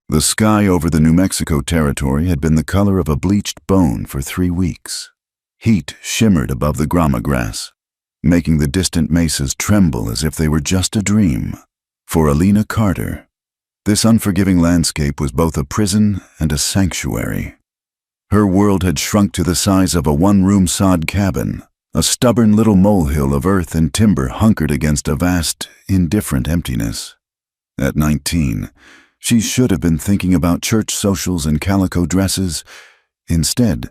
The sky over the New Mexico territory had been the color of a bleached bone for 3 weeks. Heat shimmered above the grama grass, making the distant mesas tremble as if they were just a dream. For Alina Carter, this unforgiving landscape was both a prison and a sanctuary. Her world had shrunk to the size of a one-room sod cabin, a stubborn little molehill of earth and timber hunkered against a vast, indifferent emptiness. At 19, she should have been thinking about church socials and calico dresses. Instead,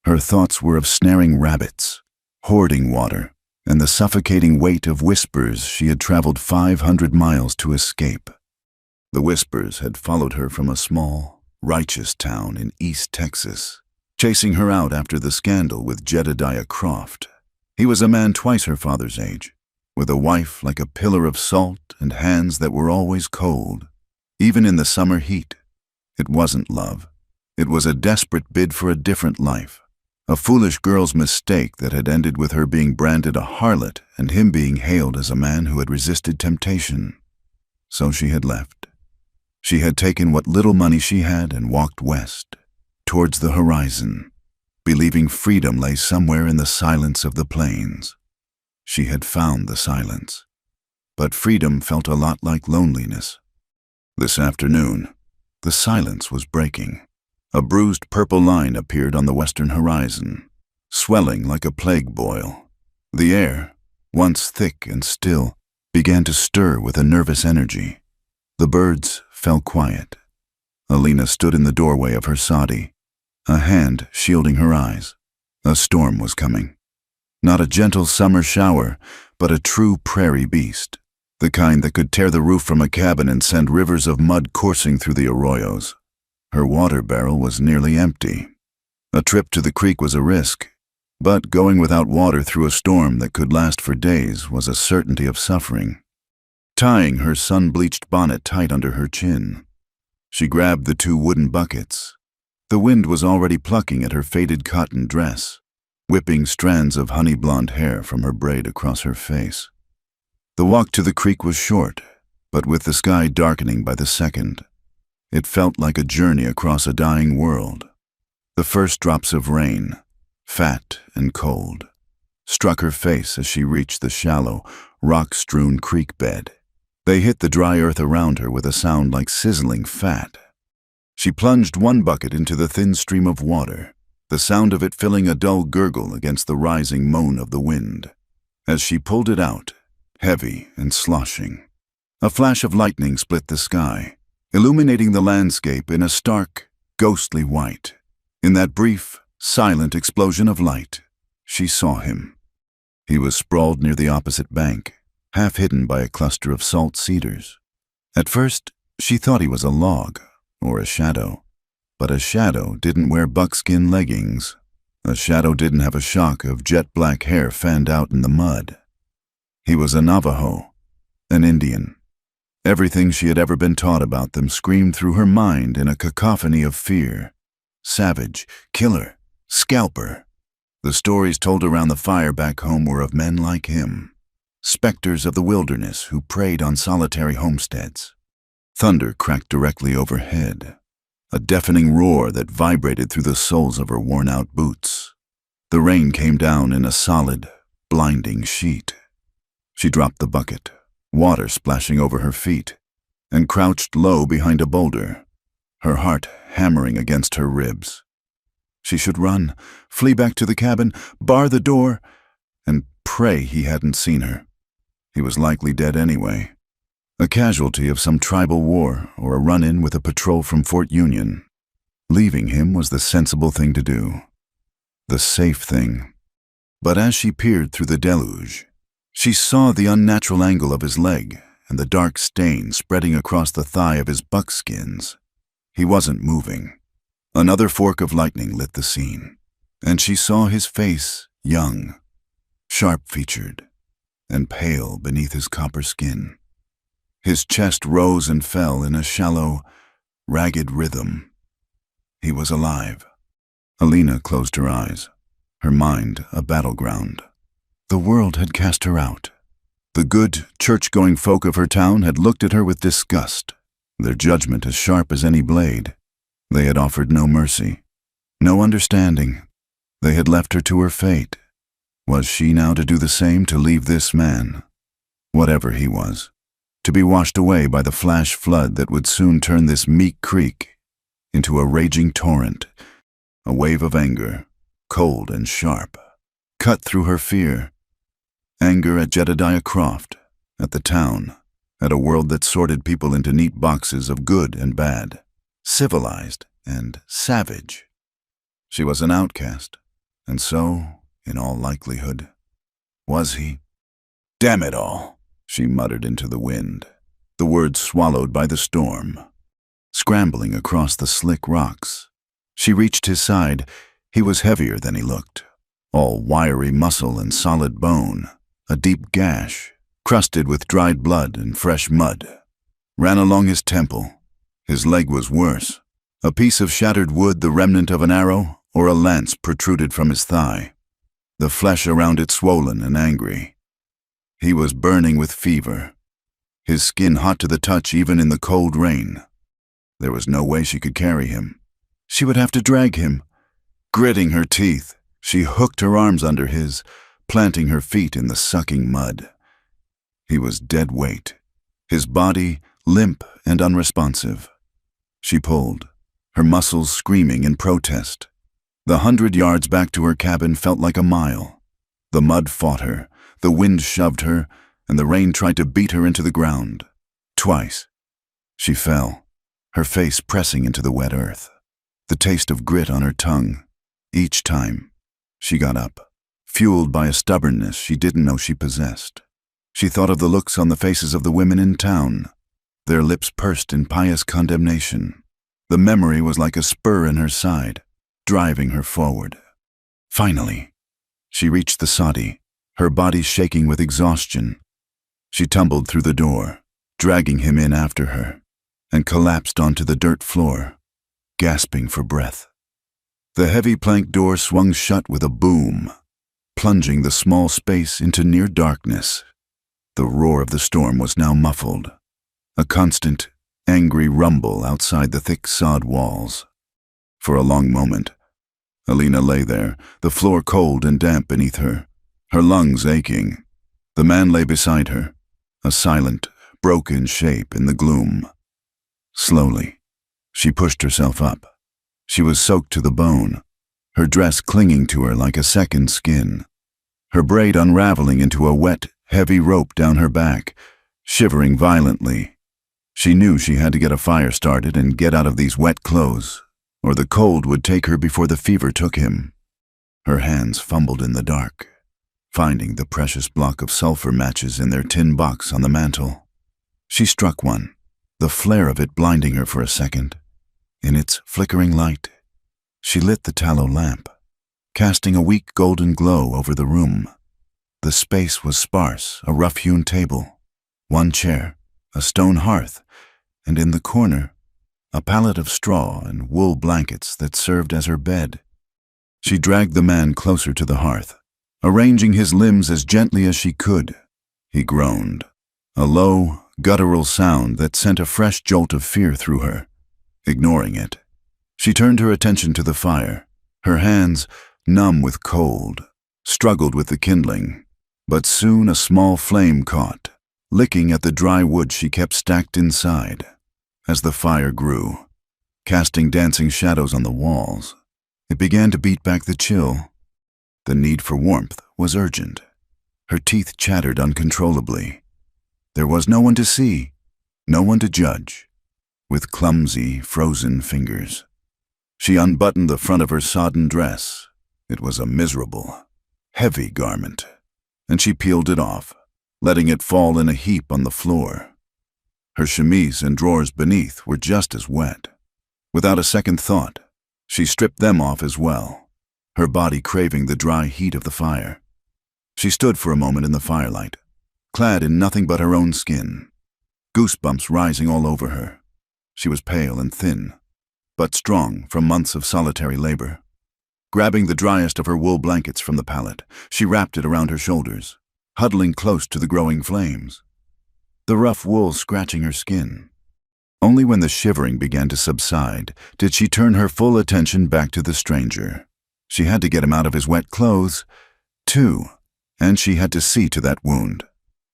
her thoughts were of snaring rabbits, hoarding water, and the suffocating weight of whispers she had traveled 500 miles to escape. The whispers had followed her from a small, righteous town in East Texas, chasing her out after the scandal with Jedediah Croft. He was a man twice her father's age, with a wife like a pillar of salt and hands that were always cold. Even in the summer heat, it wasn't love. It was a desperate bid for a different life, a foolish girl's mistake that had ended with her being branded a harlot and him being hailed as a man who had resisted temptation. So she had left. She had taken what little money she had and walked west, towards the horizon, believing freedom lay somewhere in the silence of the plains. She had found the silence, but freedom felt a lot like loneliness. This afternoon, the silence was breaking. A bruised purple line appeared on the western horizon, swelling like a plague boil. The air, once thick and still, began to stir with a nervous energy. The birds fell quiet. Alina stood in the doorway of her soddy, a hand shielding her eyes. A storm was coming. Not a gentle summer shower, but a true prairie beast. The kind that could tear the roof from a cabin and send rivers of mud coursing through the arroyos. Her water barrel was nearly empty. A trip to the creek was a risk, but going without water through a storm that could last for days was a certainty of suffering. Tying her sun-bleached bonnet tight under her chin, she grabbed the 2 wooden buckets. The wind was already plucking at her faded cotton dress, whipping strands of honey-blonde hair from her braid across her face. The walk to the creek was short, but with the sky darkening by the second, it felt like a journey across a dying world. The first drops of rain, fat and cold, struck her face as she reached the shallow, rock-strewn creek bed. They hit the dry earth around her with a sound like sizzling fat. She plunged one bucket into the thin stream of water, the sound of it filling a dull gurgle against the rising moan of the wind. As she pulled it out, heavy and sloshing, a flash of lightning split the sky, illuminating the landscape in a stark, ghostly white. In that brief, silent explosion of light, she saw him. He was sprawled near the opposite bank, half hidden by a cluster of salt cedars. At first, she thought he was a log, or a shadow. But a shadow didn't wear buckskin leggings. A shadow didn't have a shock of jet-black hair fanned out in the mud. He was a Navajo, an Indian. Everything she had ever been taught about them screamed through her mind in a cacophony of fear. Savage, killer, scalper. The stories told around the fire back home were of men like him, specters of the wilderness who preyed on solitary homesteads. Thunder cracked directly overhead, a deafening roar that vibrated through the soles of her worn-out boots. The rain came down in a solid, blinding sheet. She dropped the bucket, water splashing over her feet, and crouched low behind a boulder, her heart hammering against her ribs. She should run, flee back to the cabin, bar the door, and pray he hadn't seen her. He was likely dead anyway, a casualty of some tribal war or a run-in with a patrol from Fort Union. Leaving him was the sensible thing to do, the safe thing. But as she peered through the deluge, she saw the unnatural angle of his leg and the dark stain spreading across the thigh of his buckskins. He wasn't moving. Another fork of lightning lit the scene, and she saw his face young, sharp-featured, and pale beneath his copper skin. His chest rose and fell in a shallow, ragged rhythm. He was alive. Alina closed her eyes, her mind a battleground. The world had cast her out. The good, church-going folk of her town had looked at her with disgust. their judgment as sharp as any blade. They had offered no mercy, no understanding. They had left her to her fate. Was she now to do the same, to leave this man, whatever he was, to be washed away by the flash flood that would soon turn this meek creek into a raging torrent, a wave of anger, cold and sharp, cut through her fear. Anger at Jedediah Croft, at the town, at a world that sorted people into neat boxes of good and bad, civilized and savage. She was an outcast, and so, in all likelihood, was he. "Damn it all," she muttered into the wind, the words swallowed by the storm. Scrambling across the slick rocks, she reached his side. He was heavier than he looked, all wiry muscle and solid bone. A deep gash, crusted with dried blood and fresh mud, ran along his temple. His leg was worse. A piece of shattered wood, the remnant of an arrow, or a lance protruded from his thigh, the flesh around it swollen and angry. He was burning with fever, his skin hot to the touch even in the cold rain. There was no way she could carry him. She would have to drag him. Gritting her teeth, she hooked her arms under his, planting her feet in the sucking mud. He was dead weight, his body limp and unresponsive. She pulled, her muscles screaming in protest. The 100 yards back to her cabin felt like a mile. The mud fought her, the wind shoved her, and the rain tried to beat her into the ground. Twice. She fell, her face pressing into the wet earth, the taste of grit on her tongue. Each time, she got up, fueled by a stubbornness she didn't know she possessed. She thought of the looks on the faces of the women in town, their lips pursed in pious condemnation. The memory was like a spur in her side, driving her forward. Finally, she reached the soddy, her body shaking with exhaustion. She tumbled through the door, dragging him in after her, and collapsed onto the dirt floor, gasping for breath. The heavy plank door swung shut with a boom, plunging the small space into near darkness. The roar of the storm was now muffled, a constant, angry rumble outside the thick sod walls. For a long moment, Alina lay there, the floor cold and damp beneath her, her lungs aching. The man lay beside her, a silent, broken shape in the gloom. Slowly, she pushed herself up. She was soaked to the bone, her dress clinging to her like a second skin, her braid unraveling into a wet, heavy rope down her back, shivering violently. She knew she had to get a fire started and get out of these wet clothes, or the cold would take her before the fever took him. Her hands fumbled in the dark, finding the precious block of sulfur matches in their tin box on the mantel. She struck one, the flare of it blinding her for a second. In its flickering light, she lit the tallow lamp, casting a weak golden glow over the room. The space was sparse, a rough-hewn table, one chair, a stone hearth, and in the corner, a pallet of straw and wool blankets that served as her bed. She dragged the man closer to the hearth, arranging his limbs as gently as she could. He groaned, a low, guttural sound that sent a fresh jolt of fear through her. Ignoring it, she turned her attention to the fire. Her hands, numb with cold, struggled with the kindling, but soon a small flame caught, licking at the dry wood she kept stacked inside. As the fire grew, casting dancing shadows on the walls, it began to beat back the chill. The need for warmth was urgent. Her teeth chattered uncontrollably. There was no one to see, no one to judge. With clumsy, frozen fingers, she unbuttoned the front of her sodden dress. It was a miserable, heavy garment, and she peeled it off, letting it fall in a heap on the floor. Her chemise and drawers beneath were just as wet. Without a second thought, she stripped them off as well, her body craving the dry heat of the fire. She stood for a moment in the firelight, clad in nothing but her own skin, goosebumps rising all over her. She was pale and thin, but strong from months of solitary labor. Grabbing the driest of her wool blankets from the pallet, she wrapped it around her shoulders, huddling close to the growing flames, the rough wool scratching her skin. Only when the shivering began to subside did she turn her full attention back to the stranger. She had to get him out of his wet clothes, too, and she had to see to that wound.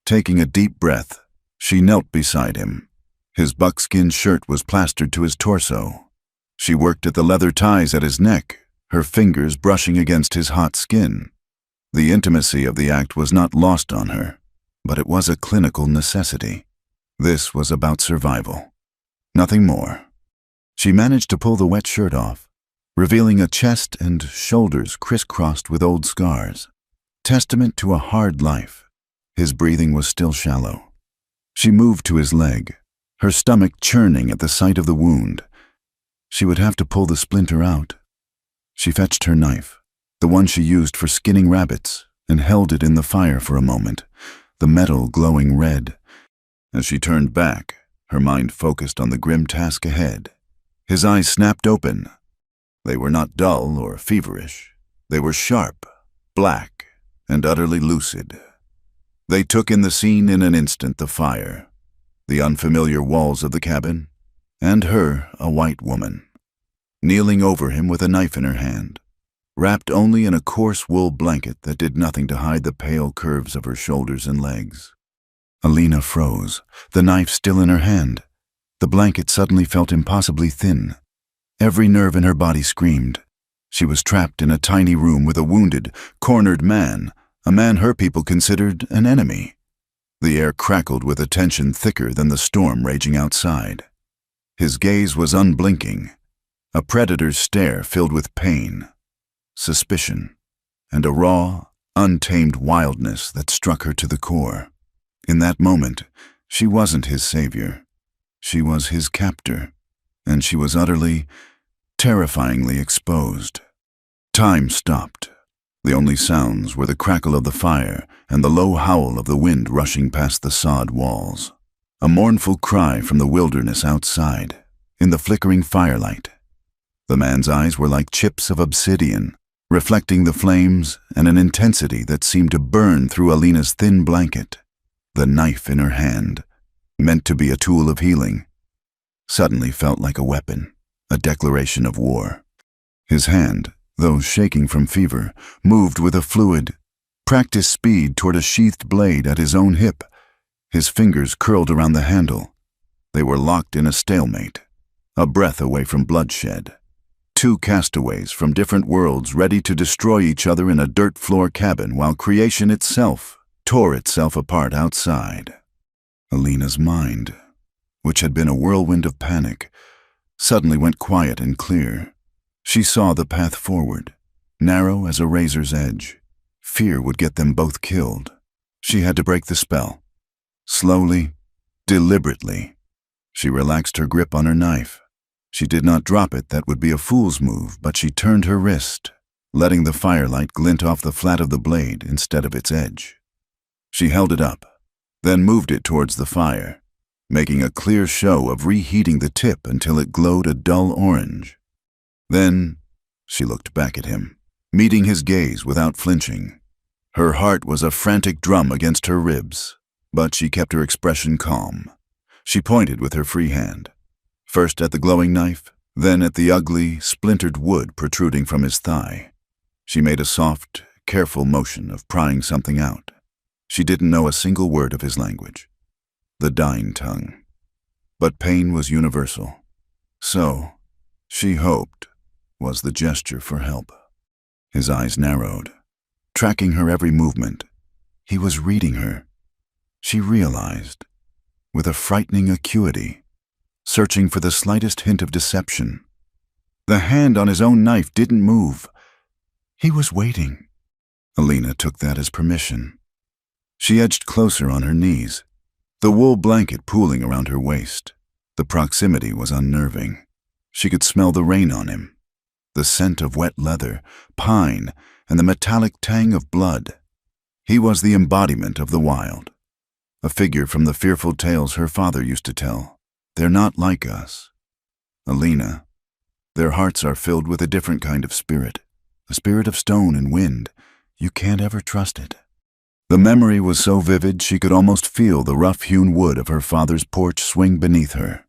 Taking a deep breath, she knelt beside him. His buckskin shirt was plastered to his torso. She worked at the leather ties at his neck, her fingers brushing against his hot skin. The intimacy of the act was not lost on her, but it was a clinical necessity. This was about survival. Nothing more. She managed to pull the wet shirt off, revealing a chest and shoulders crisscrossed with old scars. Testament to a hard life. His breathing was still shallow. She moved to his leg, her stomach churning at the sight of the wound. She would have to pull the splinter out. She fetched her knife, the one she used for skinning rabbits, and held it in the fire for a moment, the metal glowing red. As she turned back, her mind focused on the grim task ahead. His eyes snapped open. They were not dull or feverish. They were sharp, black, and utterly lucid. They took in the scene in an instant: the fire, the unfamiliar walls of the cabin, and her, a white woman, kneeling over him with a knife in her hand, wrapped only in a coarse wool blanket that did nothing to hide the pale curves of her shoulders and legs. Alina froze, the knife still in her hand. The blanket suddenly felt impossibly thin. Every nerve in her body screamed. She was trapped in a tiny room with a wounded, cornered man, a man her people considered an enemy. The air crackled with a tension thicker than the storm raging outside. His gaze was unblinking, a predator's stare filled with pain, suspicion, and a raw, untamed wildness that struck her to the core. In that moment, she wasn't his savior. She was his captor, and she was utterly, terrifyingly exposed. Time stopped. The only sounds were the crackle of the fire and the low howl of the wind rushing past the sod walls. A mournful cry from the wilderness outside, in the flickering firelight. The man's eyes were like chips of obsidian, reflecting the flames and an intensity that seemed to burn through Alina's thin blanket. The knife in her hand, meant to be a tool of healing, suddenly felt like a weapon, a declaration of war. His hand, though shaking from fever, moved with a fluid, practiced speed toward a sheathed blade at his own hip. His fingers curled around the handle. They were locked in a stalemate, a breath away from bloodshed. Two castaways from different worlds ready to destroy each other in a dirt floor cabin while creation itself tore itself apart outside. Alina's mind, which had been a whirlwind of panic, suddenly went quiet and clear. She saw the path forward, narrow as a razor's edge. Fear would get them both killed. She had to break the spell. Slowly, deliberately, she relaxed her grip on her knife. She did not drop it, that would be a fool's move, but she turned her wrist, letting the firelight glint off the flat of the blade instead of its edge. She held it up, then moved it towards the fire, making a clear show of reheating the tip until it glowed a dull orange. Then she looked back at him, meeting his gaze without flinching. Her heart was a frantic drum against her ribs, but she kept her expression calm. She pointed with her free hand, first at the glowing knife, then at the ugly, splintered wood protruding from his thigh. She made a soft, careful motion of prying something out. She didn't know a single word of his language, the dying tongue. But pain was universal. So, she hoped, was the gesture for help. His eyes narrowed, tracking her every movement. He was reading her. She realized, with a frightening acuity, searching for the slightest hint of deception. The hand on his own knife didn't move. He was waiting. Alina took that as permission. She edged closer on her knees, the wool blanket pooling around her waist. The proximity was unnerving. She could smell the rain on him, the scent of wet leather, pine, and the metallic tang of blood. He was the embodiment of the wild, a figure from the fearful tales her father used to tell. They're not like us. Alina, their hearts are filled with a different kind of spirit, a spirit of stone and wind. You can't ever trust it. The memory was so vivid she could almost feel the rough-hewn wood of her father's porch swing beneath her.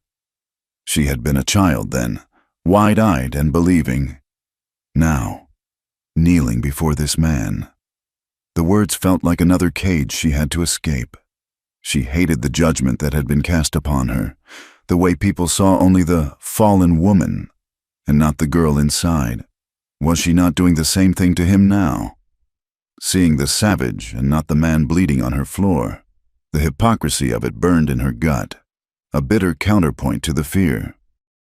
She had been a child then, wide-eyed and believing. Now, kneeling before this man. The words felt like another cage she had to escape. She hated the judgment that had been cast upon her, the way people saw only the fallen woman and not the girl inside. Was she not doing the same thing to him now? Seeing the savage and not the man bleeding on her floor, the hypocrisy of it burned in her gut, a bitter counterpoint to the fear.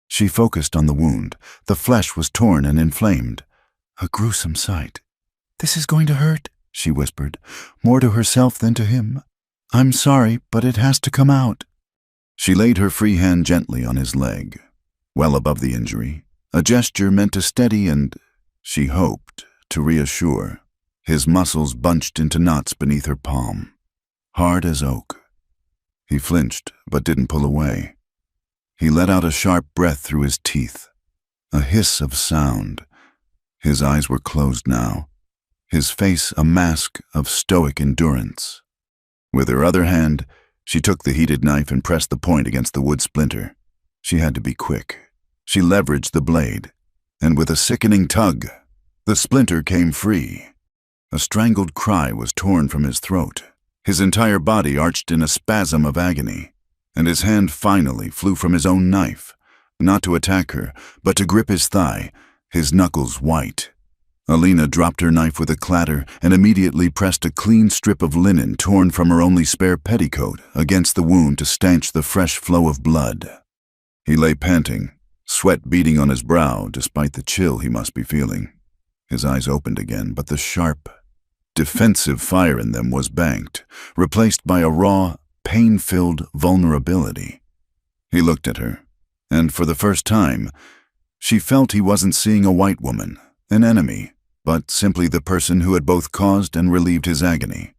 She focused on the wound. The flesh was torn and inflamed. A gruesome sight. "This is going to hurt," she whispered, more to herself than to him. "I'm sorry, but it has to come out." She laid her free hand gently on his leg, well above the injury, a gesture meant to steady and, she hoped, to reassure. His muscles bunched into knots beneath her palm, hard as oak. He flinched, but didn't pull away. He let out a sharp breath through his teeth, a hiss of sound. His eyes were closed now, his face a mask of stoic endurance. With her other hand, she took the heated knife and pressed the point against the wood splinter. She had to be quick. She leveraged the blade, and with a sickening tug, the splinter came free. A strangled cry was torn from his throat. His entire body arched in a spasm of agony, and his hand finally flew from his own knife, not to attack her, but to grip his thigh, his knuckles white. Alina dropped her knife with a clatter and immediately pressed a clean strip of linen torn from her only spare petticoat against the wound to stanch the fresh flow of blood. He lay panting, sweat beading on his brow despite the chill he must be feeling. His eyes opened again, but the sharp, defensive fire in them was banked, replaced by a raw, pain-filled vulnerability. He looked at her, and for the first time, she felt he wasn't seeing a white woman, an enemy, but simply the person who had both caused and relieved his agony.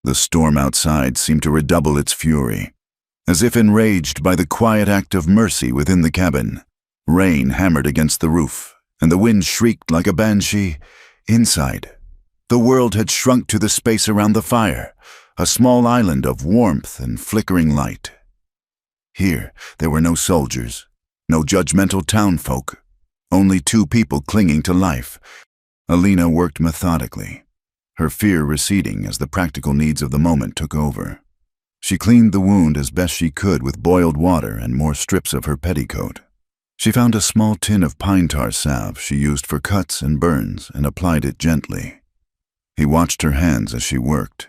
The storm outside seemed to redouble its fury. As if enraged by the quiet act of mercy within the cabin, rain hammered against the roof, and the wind shrieked like a banshee. Inside, the world had shrunk to the space around the fire, a small island of warmth and flickering light. Here, there were no soldiers, no judgmental townfolk, only two people clinging to life. Alina worked methodically, her fear receding as the practical needs of the moment took over. She cleaned the wound as best she could with boiled water and more strips of her petticoat. She found a small tin of pine tar salve she used for cuts and burns and applied it gently. He watched her hands as she worked,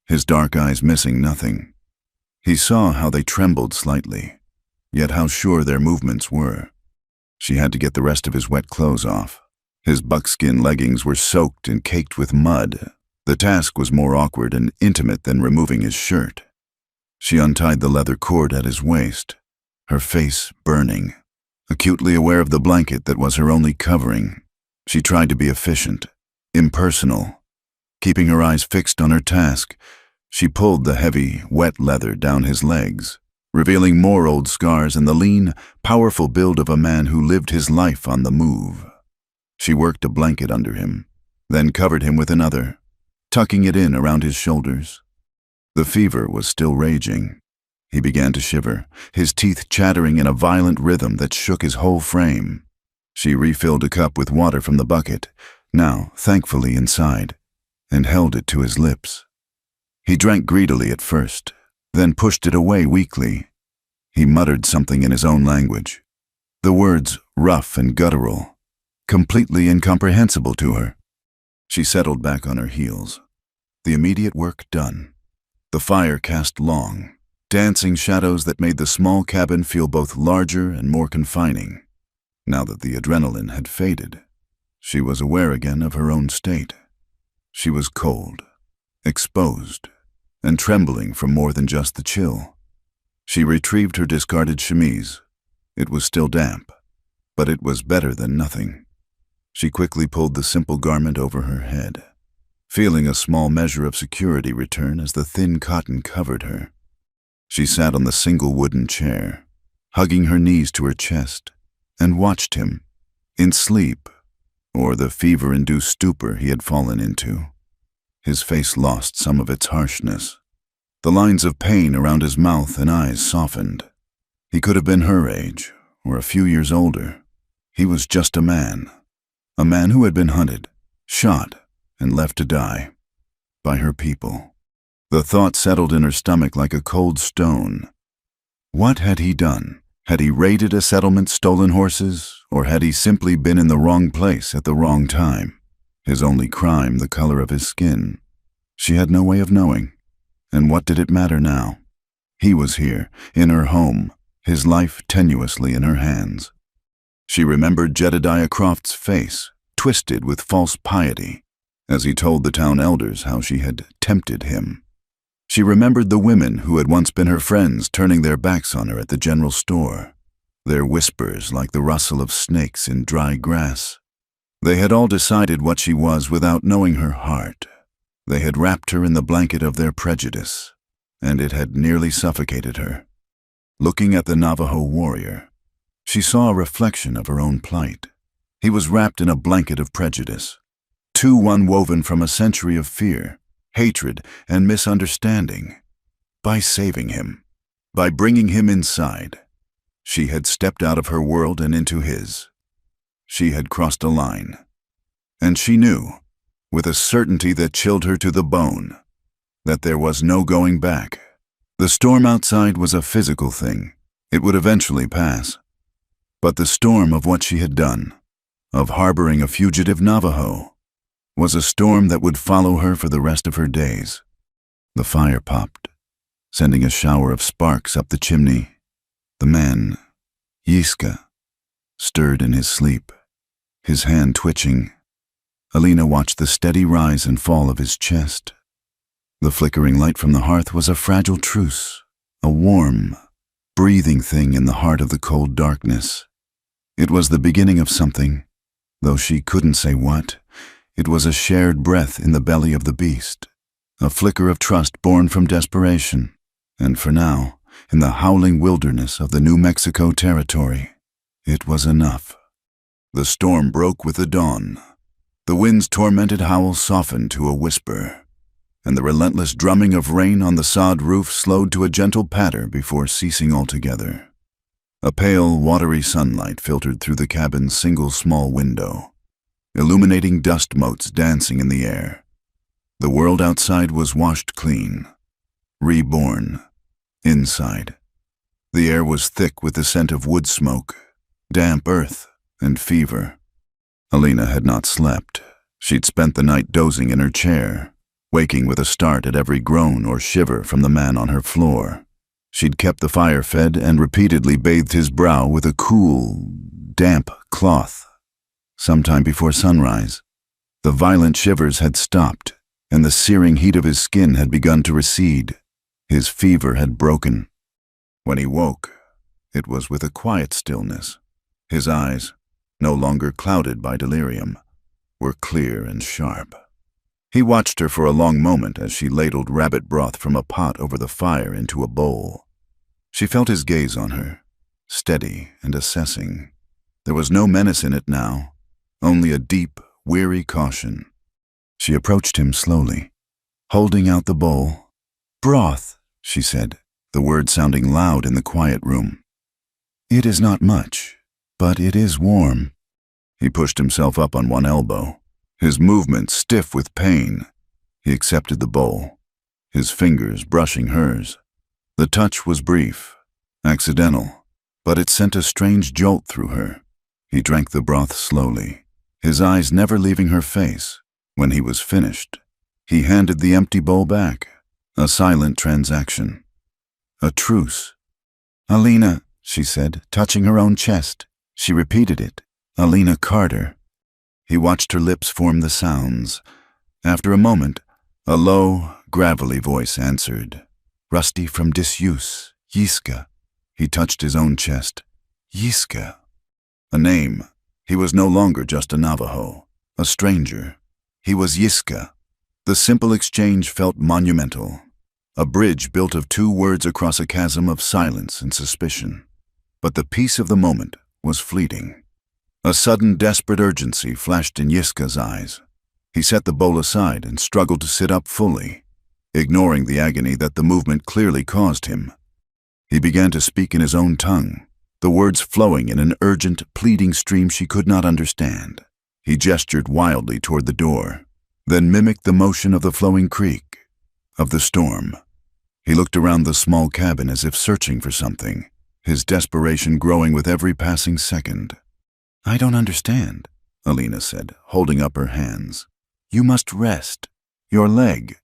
his dark eyes missing nothing. He saw how they trembled slightly, yet how sure their movements were. She had to get the rest of his wet clothes off. His buckskin leggings were soaked and caked with mud. The task was more awkward and intimate than removing his shirt. She untied the leather cord at his waist, her face burning, acutely aware of the blanket that was her only covering. She tried to be efficient, impersonal. Keeping her eyes fixed on her task, she pulled the heavy, wet leather down his legs, revealing more old scars and the lean, powerful build of a man who lived his life on the move. She worked a blanket under him, then covered him with another, tucking it in around his shoulders. The fever was still raging. He began to shiver, his teeth chattering in a violent rhythm that shook his whole frame. She refilled a cup with water from the bucket, now thankfully inside, and held it to his lips. He drank greedily at first, then pushed it away weakly. He muttered something in his own language, the words rough and guttural, completely incomprehensible to her. She settled back on her heels, the immediate work done. The fire cast long, dancing shadows that made the small cabin feel both larger and more confining. Now that the adrenaline had faded, she was aware again of her own state. She was cold, exposed, and trembling from more than just the chill. She retrieved her discarded chemise. It was still damp, but it was better than nothing. She quickly pulled the simple garment over her head, feeling a small measure of security return as the thin cotton covered her. She sat on the single wooden chair, hugging her knees to her chest, and watched him, in sleep, or the fever-induced stupor he had fallen into. His face lost some of its harshness. The lines of pain around his mouth and eyes softened. He could have been her age, or a few years older. He was just a man who had been hunted, shot, and left to die by her people. The thought settled in her stomach like a cold stone. What had he done? Had he raided a settlement, stolen horses, or had he simply been in the wrong place at the wrong time? His only crime, the color of his skin. She had no way of knowing. And what did it matter now? He was here, in her home, his life tenuously in her hands. She remembered Jedediah Croft's face, twisted with false piety, as he told the town elders how she had tempted him. She remembered the women who had once been her friends turning their backs on her at the general store, their whispers like the rustle of snakes in dry grass. They had all decided what she was without knowing her heart. They had wrapped her in the blanket of their prejudice, and it had nearly suffocated her. Looking at the Navajo warrior, she saw a reflection of her own plight. He was wrapped in a blanket of prejudice, too one woven from a century of fear, hatred, and misunderstanding. By saving him, by bringing him inside, she had stepped out of her world and into his. She had crossed a line, and she knew, with a certainty that chilled her to the bone, that there was no going back. The storm outside was a physical thing. It would eventually pass. But the storm of what she had done, of harboring a fugitive Navajo, was a storm that would follow her for the rest of her days. The fire popped, sending a shower of sparks up the chimney. The man, Yiska, stirred in his sleep, his hand twitching. Alina watched the steady rise and fall of his chest. The flickering light from the hearth was a fragile truce, a warm, breathing thing in the heart of the cold darkness. It was the beginning of something, though she couldn't say what. It was a shared breath in the belly of the beast, a flicker of trust born from desperation, and for now, in the howling wilderness of the New Mexico territory, it was enough. The storm broke with the dawn. The wind's tormented howl softened to a whisper, and the relentless drumming of rain on the sod roof slowed to a gentle patter before ceasing altogether. A pale, watery sunlight filtered through the cabin's single small window, illuminating dust motes dancing in the air. The world outside was washed clean, reborn, inside. The air was thick with the scent of wood smoke, damp earth, and fever. Alina had not slept. She'd spent the night dozing in her chair, waking with a start at every groan or shiver from the man on her floor. She'd kept the fire fed and repeatedly bathed his brow with a cool, damp cloth. Sometime before sunrise, the violent shivers had stopped, and the searing heat of his skin had begun to recede. His fever had broken. When he woke, it was with a quiet stillness. His eyes, no longer clouded by delirium, were clear and sharp. He watched her for a long moment as she ladled rabbit broth from a pot over the fire into a bowl. She felt his gaze on her, steady and assessing. There was no menace in it now, only a deep, weary caution. She approached him slowly, holding out the bowl. "Broth," she said, the word sounding loud in the quiet room. "It is not much, but it is warm." He pushed himself up on one elbow, his movement stiff with pain. He accepted the bowl, his fingers brushing hers. The touch was brief, accidental, but it sent a strange jolt through her. He drank the broth slowly, his eyes never leaving her face. When he was finished, he handed the empty bowl back, a silent transaction. A truce. "Alina," she said, touching her own chest. She repeated it. "Alina Carter." He watched her lips form the sounds. After a moment, a low, gravelly voice answered. "Rusty from disuse, Yiska." He touched his own chest. Yiska. A name. He was no longer just a Navajo, a stranger. He was Yiska. The simple exchange felt monumental, a bridge built of two words across a chasm of silence and suspicion. But the peace of the moment was fleeting. A sudden desperate urgency flashed in Yiska's eyes. He set the bowl aside and struggled to sit up fully, ignoring the agony that the movement clearly caused him. He began to speak in his own tongue, the words flowing in an urgent, pleading stream she could not understand. He gestured wildly toward the door, then mimicked the motion of the flowing creek, of the storm. He looked around the small cabin as if searching for something, his desperation growing with every passing second. "I don't understand," Alina said, holding up her hands. "You must rest. Your leg."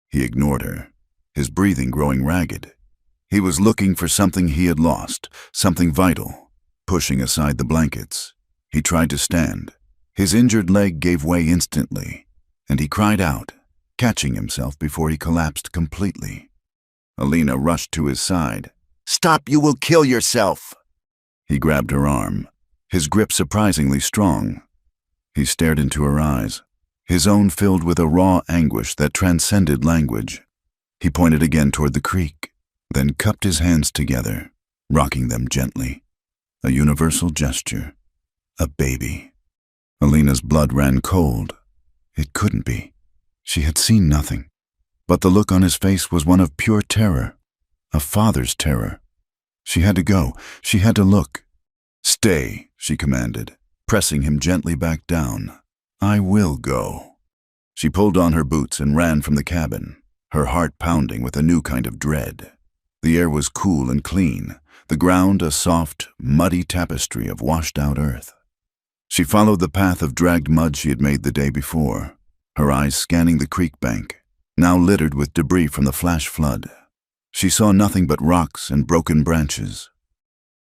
He ignored her, his breathing growing ragged. He was looking for something he had lost, something vital. Pushing aside the blankets, he tried to stand. His injured leg gave way instantly, and he cried out, catching himself before he collapsed completely. Alina rushed to his side. "Stop, you will kill yourself!" He grabbed her arm, his grip surprisingly strong. He stared into her eyes, his own filled with a raw anguish that transcended language. He pointed again toward the creek, then cupped his hands together, rocking them gently. A universal gesture. A baby. Alina's blood ran cold. It couldn't be. She had seen nothing. But the look on his face was one of pure terror. A father's terror. She had to go. She had to look. "Stay," she commanded, pressing him gently back down. "I will go." She pulled on her boots and ran from the cabin, her heart pounding with a new kind of dread. The air was cool and clean, the ground a soft, muddy tapestry of washed-out earth. She followed the path of dragged mud she had made the day before, her eyes scanning the creek bank, now littered with debris from the flash flood. She saw nothing but rocks and broken branches.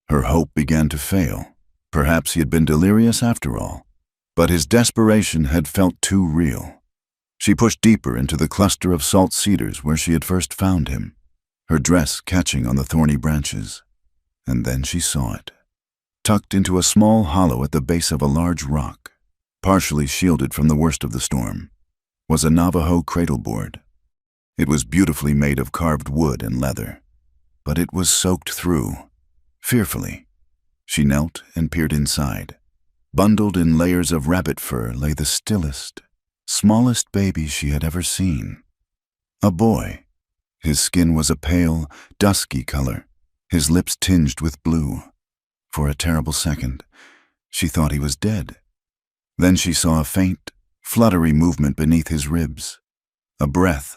Her hope began to fail. Perhaps he had been delirious after all, but his desperation had felt too real. She pushed deeper into the cluster of salt cedars where she had first found him, her dress catching on the thorny branches. And then she saw it. Tucked into a small hollow at the base of a large rock, partially shielded from the worst of the storm, was a Navajo cradleboard. It was beautifully made of carved wood and leather, but it was soaked through. Fearfully, she knelt and peered inside. Bundled in layers of rabbit fur lay the stillest, smallest baby she had ever seen. A boy. His skin was a pale, dusky color, his lips tinged with blue. For a terrible second, she thought he was dead. Then she saw a faint, fluttery movement beneath his ribs. A breath.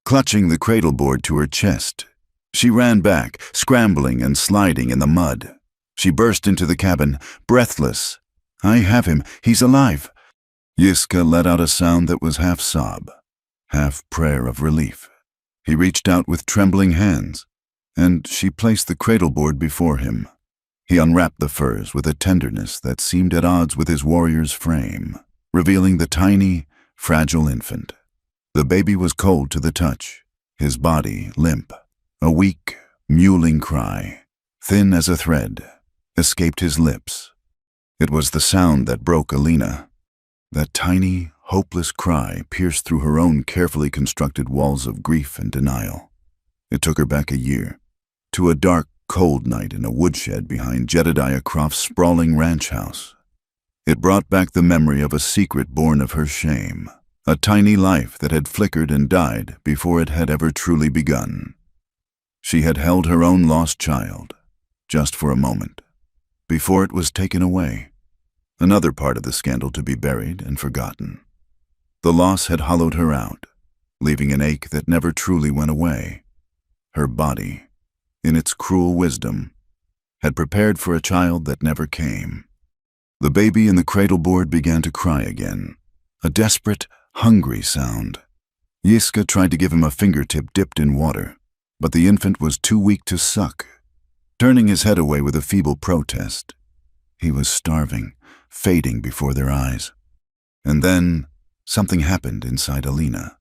Clutching the cradleboard to her chest, she ran back, scrambling and sliding in the mud. She burst into the cabin, breathless. "I have him. He's alive." Yiska let out a sound that was half sob, half prayer of relief. He reached out with trembling hands, and she placed the cradleboard before him. He unwrapped the furs with a tenderness that seemed at odds with his warrior's frame, revealing the tiny, fragile infant. The baby was cold to the touch, his body limp. A weak, mewling cry, thin as a thread, escaped his lips. It was the sound that broke Alina. That tiny, hopeless cry pierced through her own carefully constructed walls of grief and denial. It took her back a year, to a dark, cold night in a woodshed behind Jedediah Croft's sprawling ranch house. It brought back the memory of a secret born of her shame, a tiny life that had flickered and died before it had ever truly begun. She had held her own lost child, just for a moment, before it was taken away. Another part of the scandal to be buried and forgotten. The loss had hollowed her out, leaving an ache that never truly went away. Her body, in its cruel wisdom, had prepared for a child that never came. The baby in the cradleboard began to cry again, a desperate, hungry sound. Yiska tried to give him a fingertip dipped in water, but the infant was too weak to suck. Turning his head away with a feeble protest, he was starving, fading before their eyes. And then something happened inside Alina.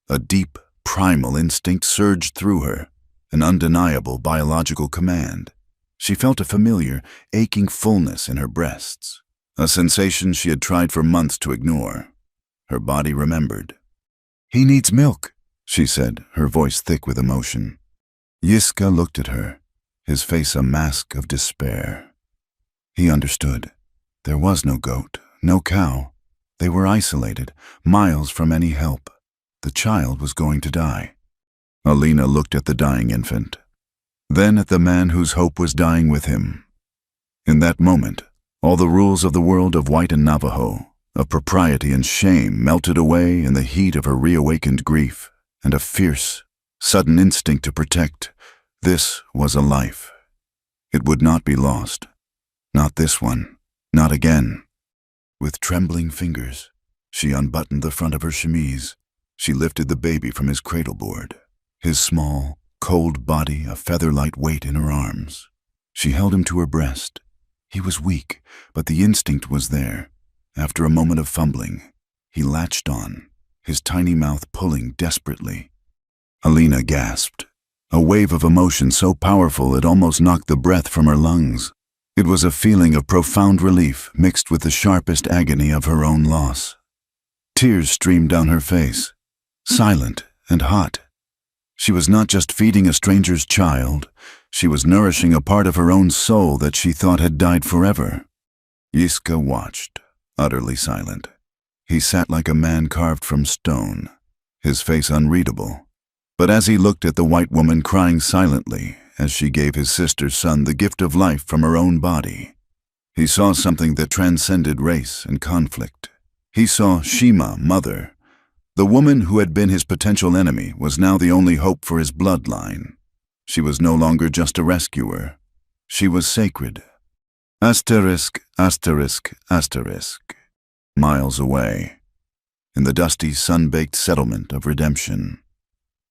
A deep, primal instinct surged through her, an undeniable biological command. She felt a familiar, aching fullness in her breasts, a sensation she had tried for months to ignore. Her body remembered. "He needs milk," she said, her voice thick with emotion. Yiska looked at her, his face a mask of despair. He understood. There was no goat, no cow. They were isolated, miles from any help. The child was going to die. Alina looked at the dying infant, then at the man whose hope was dying with him, In that moment, all the rules of the world of white and Navajo, of propriety and shame, melted away in the heat of her reawakened grief and a fierce, sudden instinct to protect. This was a life. It would not be lost. Not this one. Not again. With trembling fingers, she unbuttoned the front of her chemise. She lifted the baby from his cradleboard, his small, cold body a feather-light weight in her arms. She held him to her breast. He was weak, but the instinct was there. After a moment of fumbling, he latched on, his tiny mouth pulling desperately. Alina gasped, a wave of emotion so powerful it almost knocked the breath from her lungs. It was a feeling of profound relief mixed with the sharpest agony of her own loss. Tears streamed down her face, silent and hot. She was not just feeding a stranger's child, she was nourishing a part of her own soul that she thought had died forever. Yiska watched, utterly silent. He sat like a man carved from stone, his face unreadable. But as he looked at the white woman crying silently as she gave his sister's son the gift of life from her own body, he saw something that transcended race and conflict. He saw Shima, mother. The woman who had been his potential enemy was now the only hope for his bloodline. She was no longer just a rescuer. She was sacred. Asterisk, asterisk, asterisk. Miles away, in the dusty, sun-baked settlement of Redemption,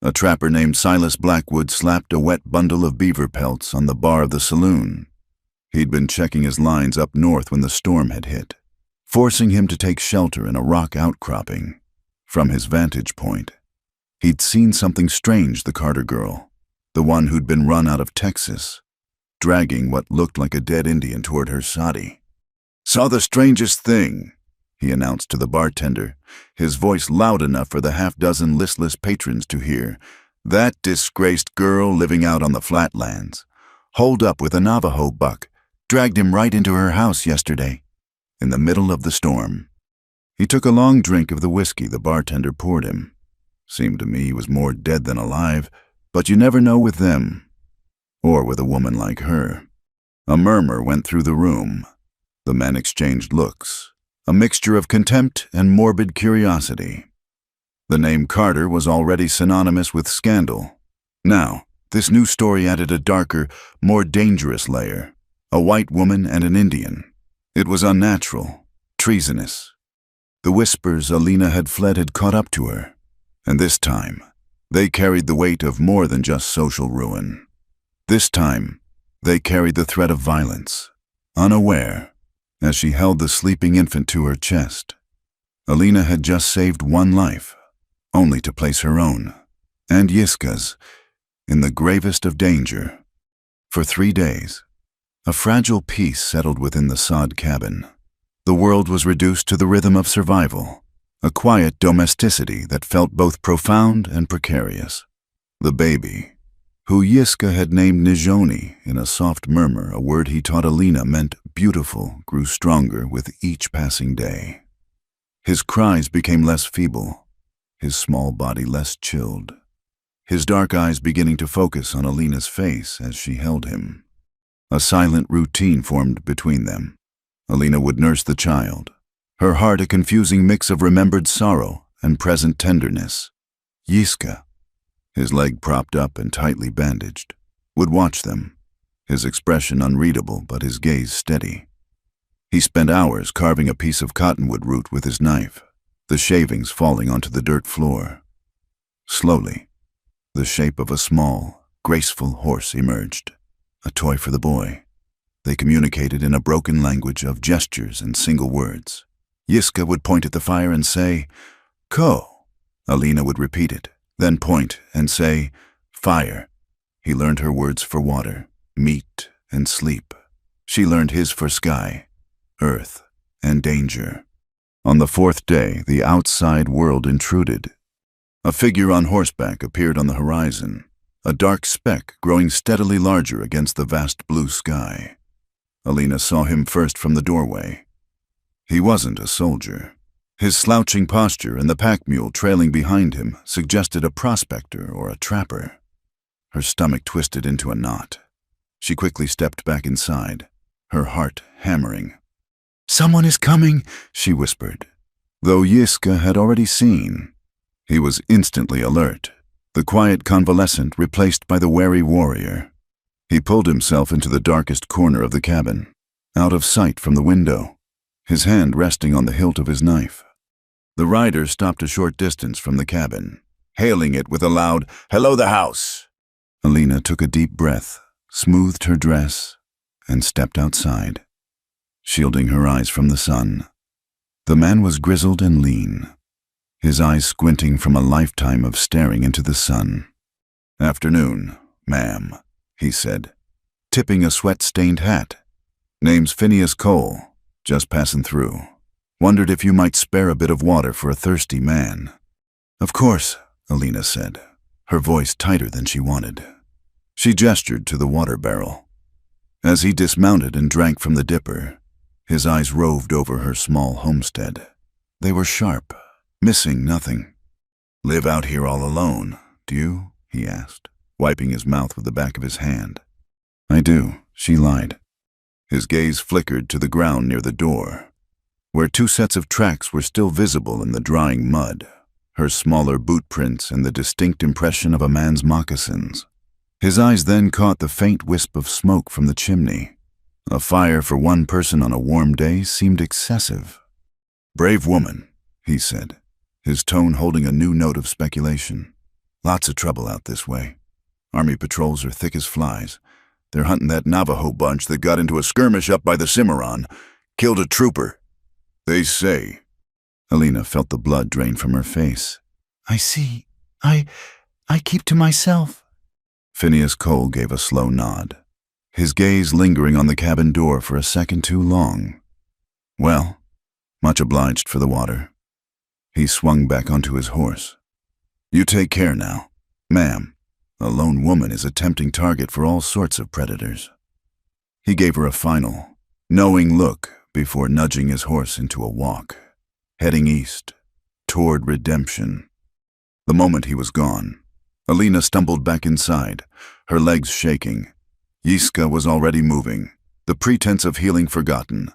a trapper named Silas Blackwood slapped a wet bundle of beaver pelts on the bar of the saloon. He'd been checking his lines up north when the storm had hit, forcing him to take shelter in a rock outcropping. From his vantage point, he'd seen something strange, the Carter girl, the one who'd been run out of Texas, dragging what looked like a dead Indian toward her sadi. "Saw the strangest thing," he announced to the bartender, his voice loud enough for the half-dozen listless patrons to hear. "That disgraced girl living out on the flatlands, holed up with a Navajo buck, dragged him right into her house yesterday, in the middle of the storm." He took a long drink of the whiskey the bartender poured him. Seemed to me he was more dead than alive, but you never know with them, or with a woman like her. A murmur went through the room. The men exchanged looks, a mixture of contempt and morbid curiosity. The name Carter was already synonymous with scandal. Now, this new story added a darker, more dangerous layer. A white woman and an Indian. It was unnatural, treasonous. The whispers Alina had fled had caught up to her, and this time, they carried the weight of more than just social ruin. This time, they carried the threat of violence, unaware, as she held the sleeping infant to her chest. Alina had just saved one life, only to place her own, and Yiska's, in the gravest of danger. For 3 days, a fragile peace settled within the sod cabin. The world was reduced to the rhythm of survival, a quiet domesticity that felt both profound and precarious. The baby, who Yiska had named Nijoni in a soft murmur, a word he taught Alina meant beautiful, grew stronger with each passing day. His cries became less feeble, his small body less chilled, his dark eyes beginning to focus on Alina's face as she held him. A silent routine formed between them. Alina would nurse the child, her heart a confusing mix of remembered sorrow and present tenderness. Yiska, his leg propped up and tightly bandaged, would watch them, his expression unreadable but his gaze steady. He spent hours carving a piece of cottonwood root with his knife, the shavings falling onto the dirt floor. Slowly, the shape of a small, graceful horse emerged, a toy for the boy. They communicated in a broken language of gestures and single words. Yiska would point at the fire and say, "Ko." Alina would repeat it, then point and say, "Fire." He learned her words for water, meat, and sleep. She learned his for sky, earth, and danger. On the 4th day, the outside world intruded. A figure on horseback appeared on the horizon, a dark speck growing steadily larger against the vast blue sky. Alina saw him first from the doorway. He wasn't a soldier. His slouching posture and the pack mule trailing behind him suggested a prospector or a trapper. Her stomach twisted into a knot. She quickly stepped back inside. her heart hammering. "Someone is coming," she whispered. Though Yiska had already seen, he was instantly alert, the quiet convalescent replaced by the wary warrior. He pulled himself into the darkest corner of the cabin, out of sight from the window, his hand resting on the hilt of his knife. The rider stopped a short distance from the cabin, hailing it with a loud, "Hello, the house!" Alina took a deep breath, smoothed her dress, and stepped outside, shielding her eyes from the sun. The man was grizzled and lean, his eyes squinting from a lifetime of staring into the sun. "Afternoon, ma'am," he said, tipping a sweat-stained hat. "Name's Phineas Cole, just passing through. Wondered if you might spare a bit of water for a thirsty man." "Of course," Alina said, her voice tighter than she wanted. She gestured to the water barrel. As he dismounted and drank from the dipper, his eyes roved over her small homestead. They were sharp, missing nothing. "Live out here all alone, do you?" he asked, wiping his mouth with the back of his hand. "I do," she lied. His gaze flickered to the ground near the door, where 2 sets of tracks were still visible in the drying mud, her smaller boot prints and the distinct impression of a man's moccasins. His eyes then caught the faint wisp of smoke from the chimney. A fire for one person on a warm day seemed excessive. "Brave woman," he said, his tone holding a new note of speculation. "Lots of trouble out this way. Army patrols are thick as flies. They're hunting that Navajo bunch that got into a skirmish up by the Cimarron, killed a trooper. They say." Alina felt the blood drain from her face. "I see. I keep to myself." Phineas Cole gave a slow nod, his gaze lingering on the cabin door for a second too long. "Well, much obliged for the water." He swung back onto his horse. "You take care now, ma'am. A lone woman is a tempting target for all sorts of predators." He gave her a final, knowing look before nudging his horse into a walk, heading east, toward redemption. The moment he was gone, Alina stumbled back inside, her legs shaking. Yiska was already moving, the pretense of healing forgotten.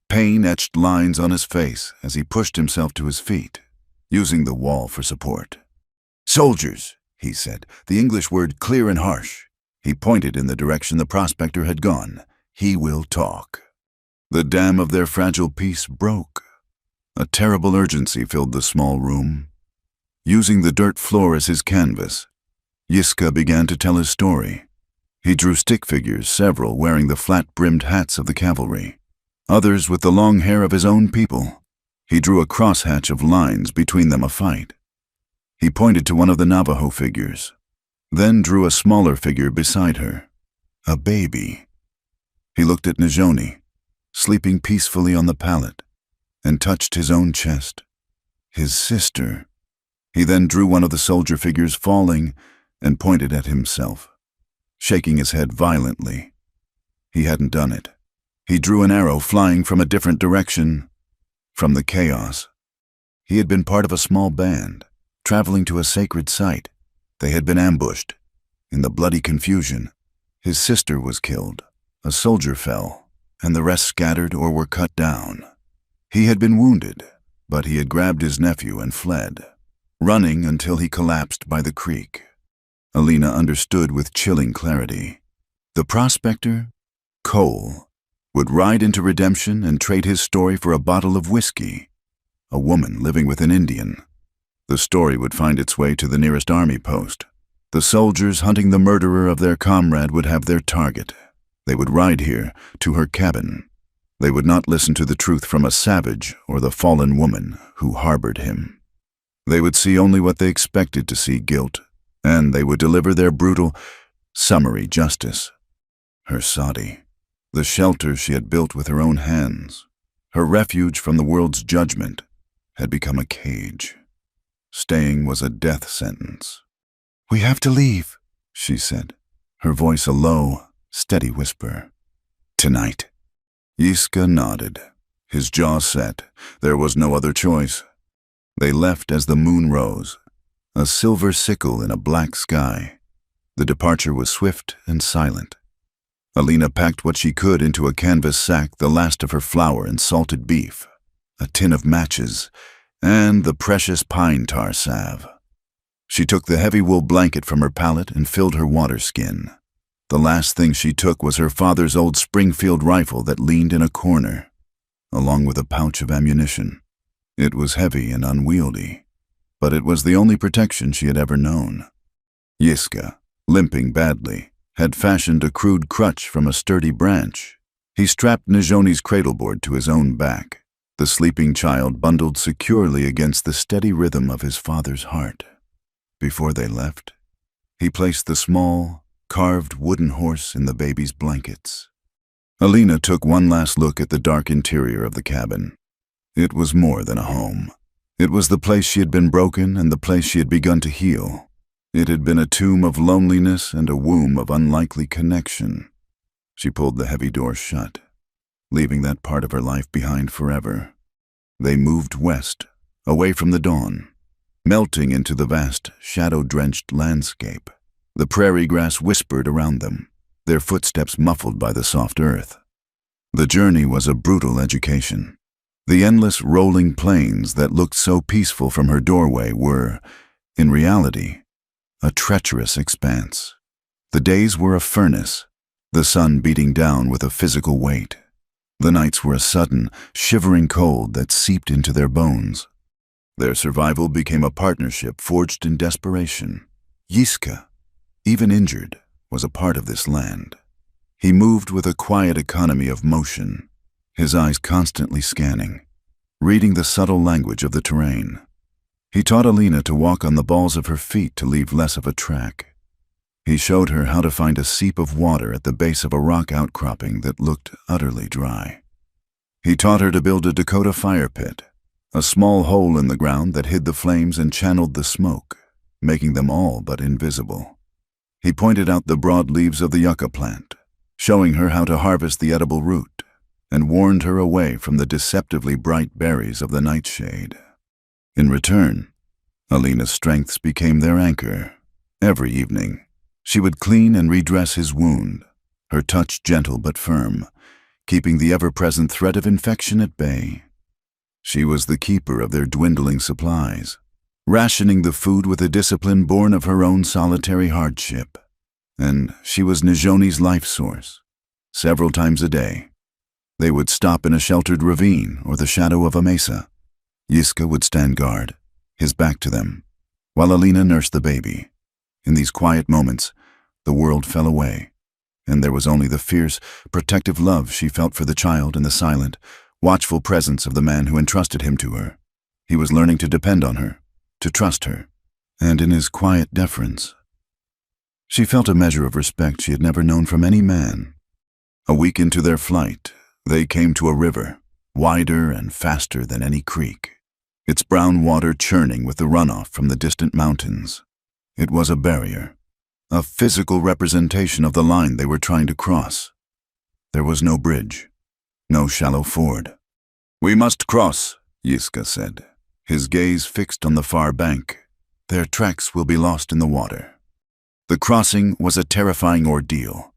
Pain etched lines on his face as he pushed himself to his feet, using the wall for support. "Soldiers," he said, the English word clear and harsh. He pointed in the direction the prospector had gone. "He will talk." The dam of their fragile peace broke. A terrible urgency filled the small room. Using the dirt floor as his canvas, Yiska began to tell his story. He drew stick figures, several wearing the flat-brimmed hats of the cavalry, others with the long hair of his own people. He drew a crosshatch of lines between them, a fight. He pointed to one of the Navajo figures, then drew a smaller figure beside her, a baby. He looked at Najoni, sleeping peacefully on the pallet, and touched his own chest. His sister. He then drew one of the soldier figures falling and pointed at himself, shaking his head violently. He hadn't done it. He drew an arrow flying from a different direction, from the chaos. He had been part of a small band, traveling to a sacred site. They had been ambushed. In the bloody confusion, his sister was killed, a soldier fell, and the rest scattered or were cut down. He had been wounded, but he had grabbed his nephew and fled, running until he collapsed by the creek. Alina understood with chilling clarity. The prospector, Cole, would ride into redemption and trade his story for a bottle of whiskey. A woman living with an Indian. The story would find its way to the nearest army post. The soldiers hunting the murderer of their comrade would have their target. They would ride here, to her cabin. They would not listen to the truth from a savage or the fallen woman who harbored him. They would see only what they expected to see, guilt, and they would deliver their brutal, summary justice. Her soddy, the shelter she had built with her own hands, her refuge from the world's judgment, had become a cage. Staying was a death sentence. "We have to leave," she said, her voice a low, steady whisper. "Tonight." Yiska nodded, his jaw set. There was no other choice. They left as the moon rose, a silver sickle in a black sky. The departure was swift and silent. Alina packed what she could into a canvas sack, the last of her flour and salted beef, a tin of matches, and the precious pine tar salve. She took the heavy wool blanket from her pallet and filled her water skin. The last thing she took was her father's old Springfield rifle that leaned in a corner, along with a pouch of ammunition. It was heavy and unwieldy, but it was the only protection she had ever known. Yiska, limping badly, had fashioned a crude crutch from a sturdy branch. He strapped Najoni's cradleboard to his own back, the sleeping child bundled securely against the steady rhythm of his father's heart. Before they left, he placed the small, carved wooden horse in the baby's blankets. Alina took one last look at the dark interior of the cabin. It was more than a home. It was the place she had been broken and the place she had begun to heal. It had been a tomb of loneliness and a womb of unlikely connection. She pulled the heavy door shut, leaving that part of her life behind forever. They moved west, away from the dawn, melting into the vast, shadow-drenched landscape. The prairie grass whispered around them, their footsteps muffled by the soft earth. The journey was a brutal education. The endless rolling plains that looked so peaceful from her doorway were, in reality, a treacherous expanse. The days were a furnace, the sun beating down with a physical weight. The nights were a sudden, shivering cold that seeped into their bones. Their survival became a partnership forged in desperation. Yiska, even injured, was a part of this land. He moved with a quiet economy of motion, his eyes constantly scanning, reading the subtle language of the terrain. He taught Alina to walk on the balls of her feet to leave less of a track. He showed her how to find a seep of water at the base of a rock outcropping that looked utterly dry. He taught her to build a Dakota fire pit, a small hole in the ground that hid the flames and channeled the smoke, making them all but invisible. He pointed out the broad leaves of the yucca plant, showing her how to harvest the edible root, and warned her away from the deceptively bright berries of the nightshade. In return, Alina's strengths became their anchor. Every evening, she would clean and redress his wound, her touch gentle but firm, keeping the ever-present threat of infection at bay. She was the keeper of their dwindling supplies, rationing the food with a discipline born of her own solitary hardship. And she was Najoni's life source. Several times a day, they would stop in a sheltered ravine or the shadow of a mesa. Yiska would stand guard, his back to them, while Alina nursed the baby. In these quiet moments, the world fell away, and there was only the fierce, protective love she felt for the child and the silent, watchful presence of the man who entrusted him to her. He was learning to depend on her, to trust her, and in his quiet deference, she felt a measure of respect she had never known from any man. A week into their flight, they came to a river, wider and faster than any creek, its brown water churning with the runoff from the distant mountains. It was a barrier, a physical representation of the line they were trying to cross. There was no bridge, no shallow ford. "We must cross," Yiska said, his gaze fixed on the far bank. "Their tracks will be lost in the water." The crossing was a terrifying ordeal.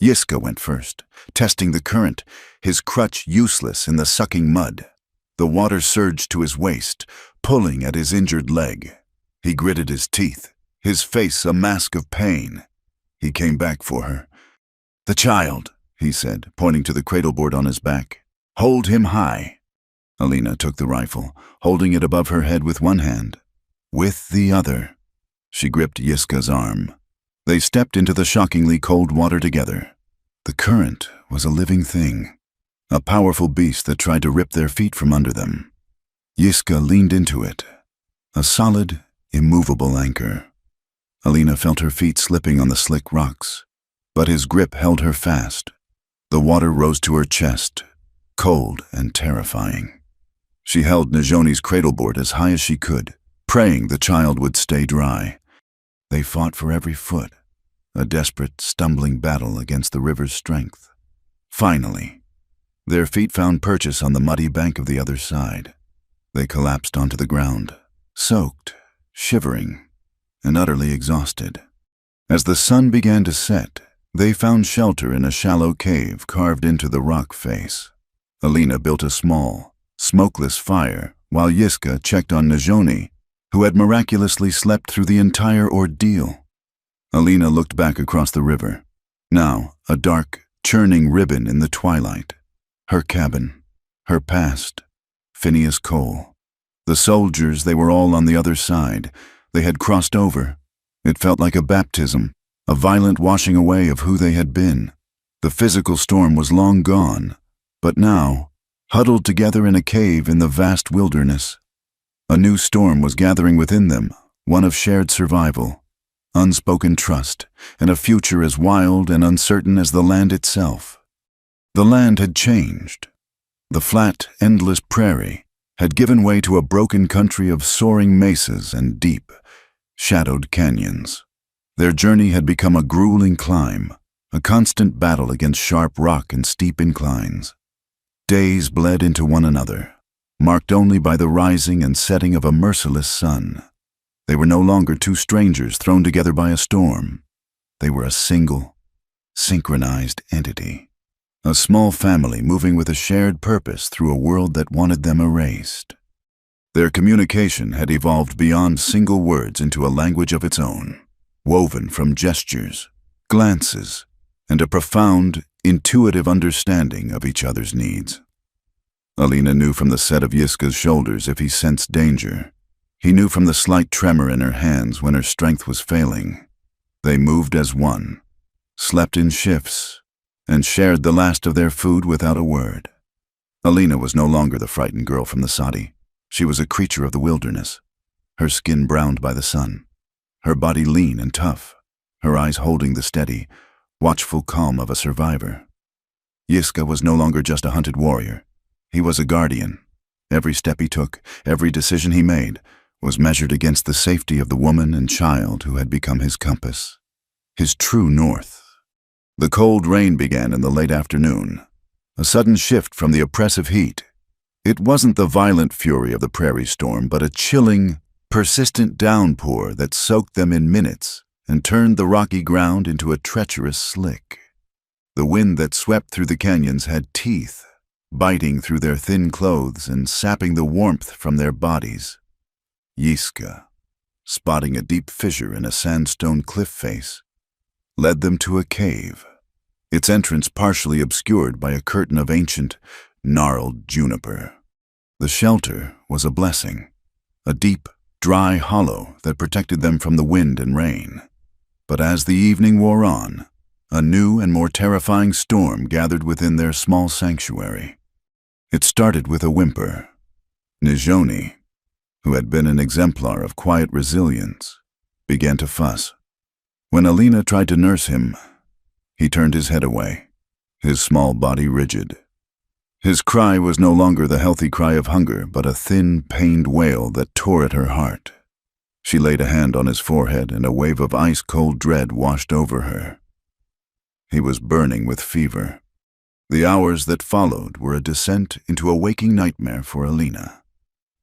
Yiska went first, testing the current, his crutch useless in the sucking mud. The water surged to his waist, pulling at his injured leg. He gritted his teeth, his face a mask of pain. He came back for her. "The child," he said, pointing to the cradleboard on his back. "Hold him high." Alina took the rifle, holding it above her head with one hand. With the other, she gripped Yiska's arm. They stepped into the shockingly cold water together. The current was a living thing, a powerful beast that tried to rip their feet from under them. Yiska leaned into it, a solid, immovable anchor. Alina felt her feet slipping on the slick rocks, but his grip held her fast. The water rose to her chest, cold and terrifying. She held Najoni's cradleboard as high as she could, praying the child would stay dry. They fought for every foot, a desperate, stumbling battle against the river's strength. Finally, their feet found purchase on the muddy bank of the other side. They collapsed onto the ground, soaked, shivering, and utterly exhausted. As the sun began to set, They found shelter in a shallow cave carved into the rock face. Alina built a small, smokeless fire while Yiska checked on Najoni, who had miraculously slept through the entire ordeal. Alina looked back across the river, now a dark, churning ribbon in the twilight. Her cabin, her past, Phineas Cole. The soldiers, they were all on the other side. They had crossed over. It felt like a baptism, a violent washing away of who they had been. The physical storm was long gone, but now, huddled together in a cave in the vast wilderness, a new storm was gathering within them, one of shared survival, unspoken trust, and a future as wild and uncertain as the land itself. The land had changed. The flat, endless prairie had given way to a broken country of soaring mesas and deep, shadowed canyons. Their journey had become a grueling climb, a constant battle against sharp rock and steep inclines. Days bled into one another, marked only by the rising and setting of a merciless sun. They were no longer two strangers thrown together by a storm. They were a single, synchronized entity. A small family moving with a shared purpose through a world that wanted them erased. Their communication had evolved beyond single words into a language of its own, woven from gestures, glances, and a profound, intuitive understanding of each other's needs. Alina knew from the set of Yiska's shoulders if he sensed danger. He knew from the slight tremor in her hands when her strength was failing. They moved as one, slept in shifts, and shared the last of their food without a word. Alina was no longer the frightened girl from the Sadi. She was a creature of the wilderness, her skin browned by the sun, her body lean and tough, her eyes holding the steady, watchful calm of a survivor. Yiska was no longer just a hunted warrior. He was a guardian. Every step he took, every decision he made, was measured against the safety of the woman and child who had become his compass, his true north. The cold rain began in the late afternoon, a sudden shift from the oppressive heat. It wasn't the violent fury of the prairie storm, but a chilling, persistent downpour that soaked them in minutes and turned the rocky ground into a treacherous slick. The wind that swept through the canyons had teeth, biting through their thin clothes and sapping the warmth from their bodies. Yiska, spotting a deep fissure in a sandstone cliff face, led them to a cave, its entrance partially obscured by a curtain of ancient, gnarled juniper. The shelter was a blessing, a deep, dry hollow that protected them from the wind and rain. But as the evening wore on, a new and more terrifying storm gathered within their small sanctuary. It started with a whimper. Najoni, who had been an exemplar of quiet resilience, began to fuss. When Alina tried to nurse him, he turned his head away, his small body rigid. His cry was no longer the healthy cry of hunger, but a thin, pained wail that tore at her heart. She laid a hand on his forehead, and a wave of ice-cold dread washed over her. He was burning with fever. The hours that followed were a descent into a waking nightmare for Alina.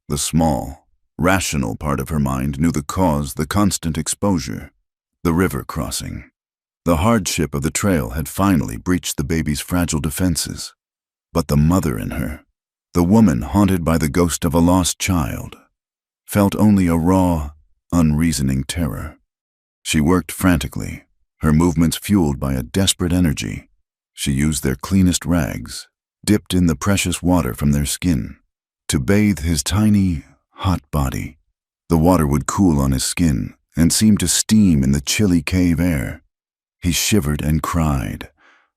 The small, rational part of her mind knew the cause, the constant exposure, the river crossing. The hardship of the trail had finally breached the baby's fragile defenses. But the mother in her, the woman haunted by the ghost of a lost child, felt only a raw, unreasoning terror. She worked frantically, her movements fueled by a desperate energy. She used their cleanest rags, dipped in the precious water from their skin, to bathe his tiny, hot body. The water would cool on his skin and seem to steam in the chilly cave air. He shivered and cried,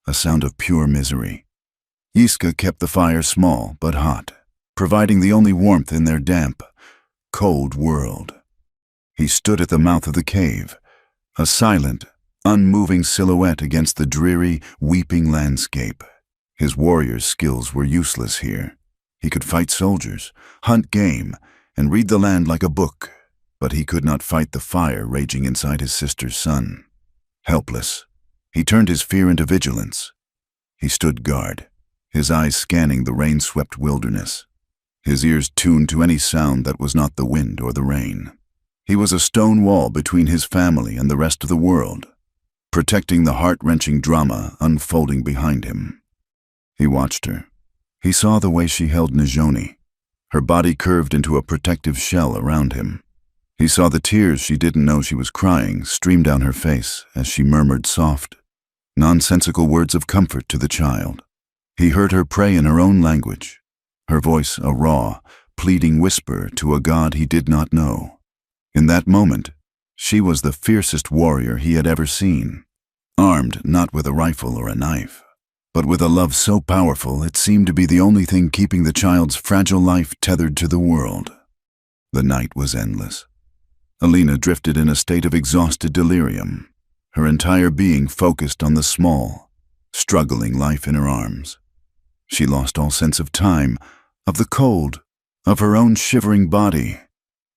a sound of pure misery. Yiska kept the fire small but hot, providing the only warmth in their damp, cold world. He stood at the mouth of the cave, a silent, unmoving silhouette against the dreary, weeping landscape. His warrior's skills were useless here. He could fight soldiers, hunt game, and read the land like a book, but he could not fight the fire raging inside his sister's son. Helpless, he turned his fear into vigilance. He stood guard, his eyes scanning the rain-swept wilderness, his ears tuned to any sound that was not the wind or the rain. He was a stone wall between his family and the rest of the world, protecting the heart-wrenching drama unfolding behind him. He watched her. He saw the way she held Najoni, her body curved into a protective shell around him. He saw the tears she didn't know she was crying stream down her face as she murmured soft, nonsensical words of comfort to the child. He heard her pray in her own language, her voice a raw, pleading whisper to a God he did not know. In that moment, she was the fiercest warrior he had ever seen, armed not with a rifle or a knife, but with a love so powerful it seemed to be the only thing keeping the child's fragile life tethered to the world. The night was endless. Alina drifted in a state of exhausted delirium, her entire being focused on the small, struggling life in her arms. She lost all sense of time, of the cold, of her own shivering body.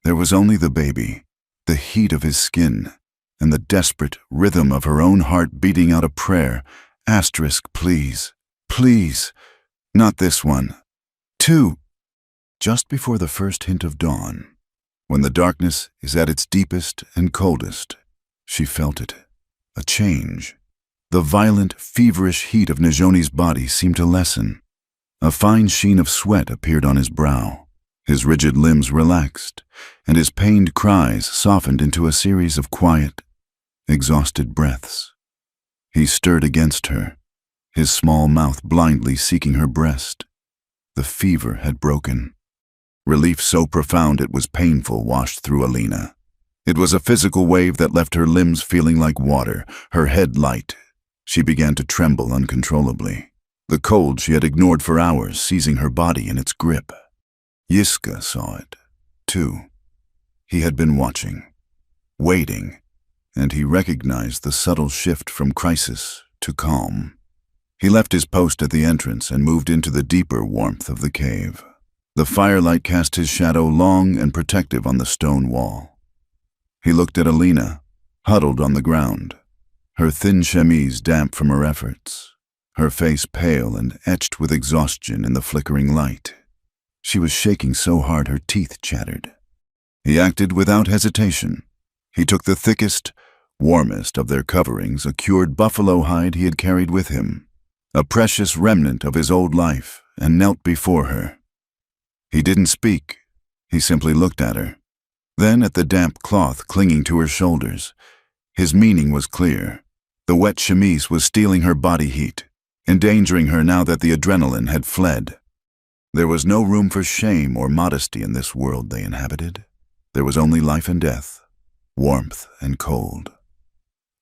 There was only the baby, the heat of his skin, and the desperate rhythm of her own heart beating out a prayer, please, please, not this one. 2. Just before the first hint of dawn, when the darkness is at its deepest and coldest, she felt it, a change. The violent, feverish heat of Najoni's body seemed to lessen. A fine sheen of sweat appeared on his brow. His rigid limbs relaxed, and his pained cries softened into a series of quiet, exhausted breaths. He stirred against her, his small mouth blindly seeking her breast. The fever had broken. Relief so profound it was painful washed through Alina. It was a physical wave that left her limbs feeling like water, her head light. She began to tremble uncontrollably, the cold she had ignored for hours seizing her body in its grip. Yiska saw it, too. He had been watching, waiting, and he recognized the subtle shift from crisis to calm. He left his post at the entrance and moved into the deeper warmth of the cave. The firelight cast his shadow long and protective on the stone wall. He looked at Alina, huddled on the ground, her thin chemise damp from her efforts, her face pale and etched with exhaustion in the flickering light. She was shaking so hard her teeth chattered. He acted without hesitation. He took the thickest, warmest of their coverings, a cured buffalo hide he had carried with him, a precious remnant of his old life, and knelt before her. He didn't speak. He simply looked at her, then at the damp cloth clinging to her shoulders. His meaning was clear. The wet chemise was stealing her body heat, endangering her now that the adrenaline had fled. There was no room for shame or modesty in this world they inhabited. There was only life and death, warmth and cold.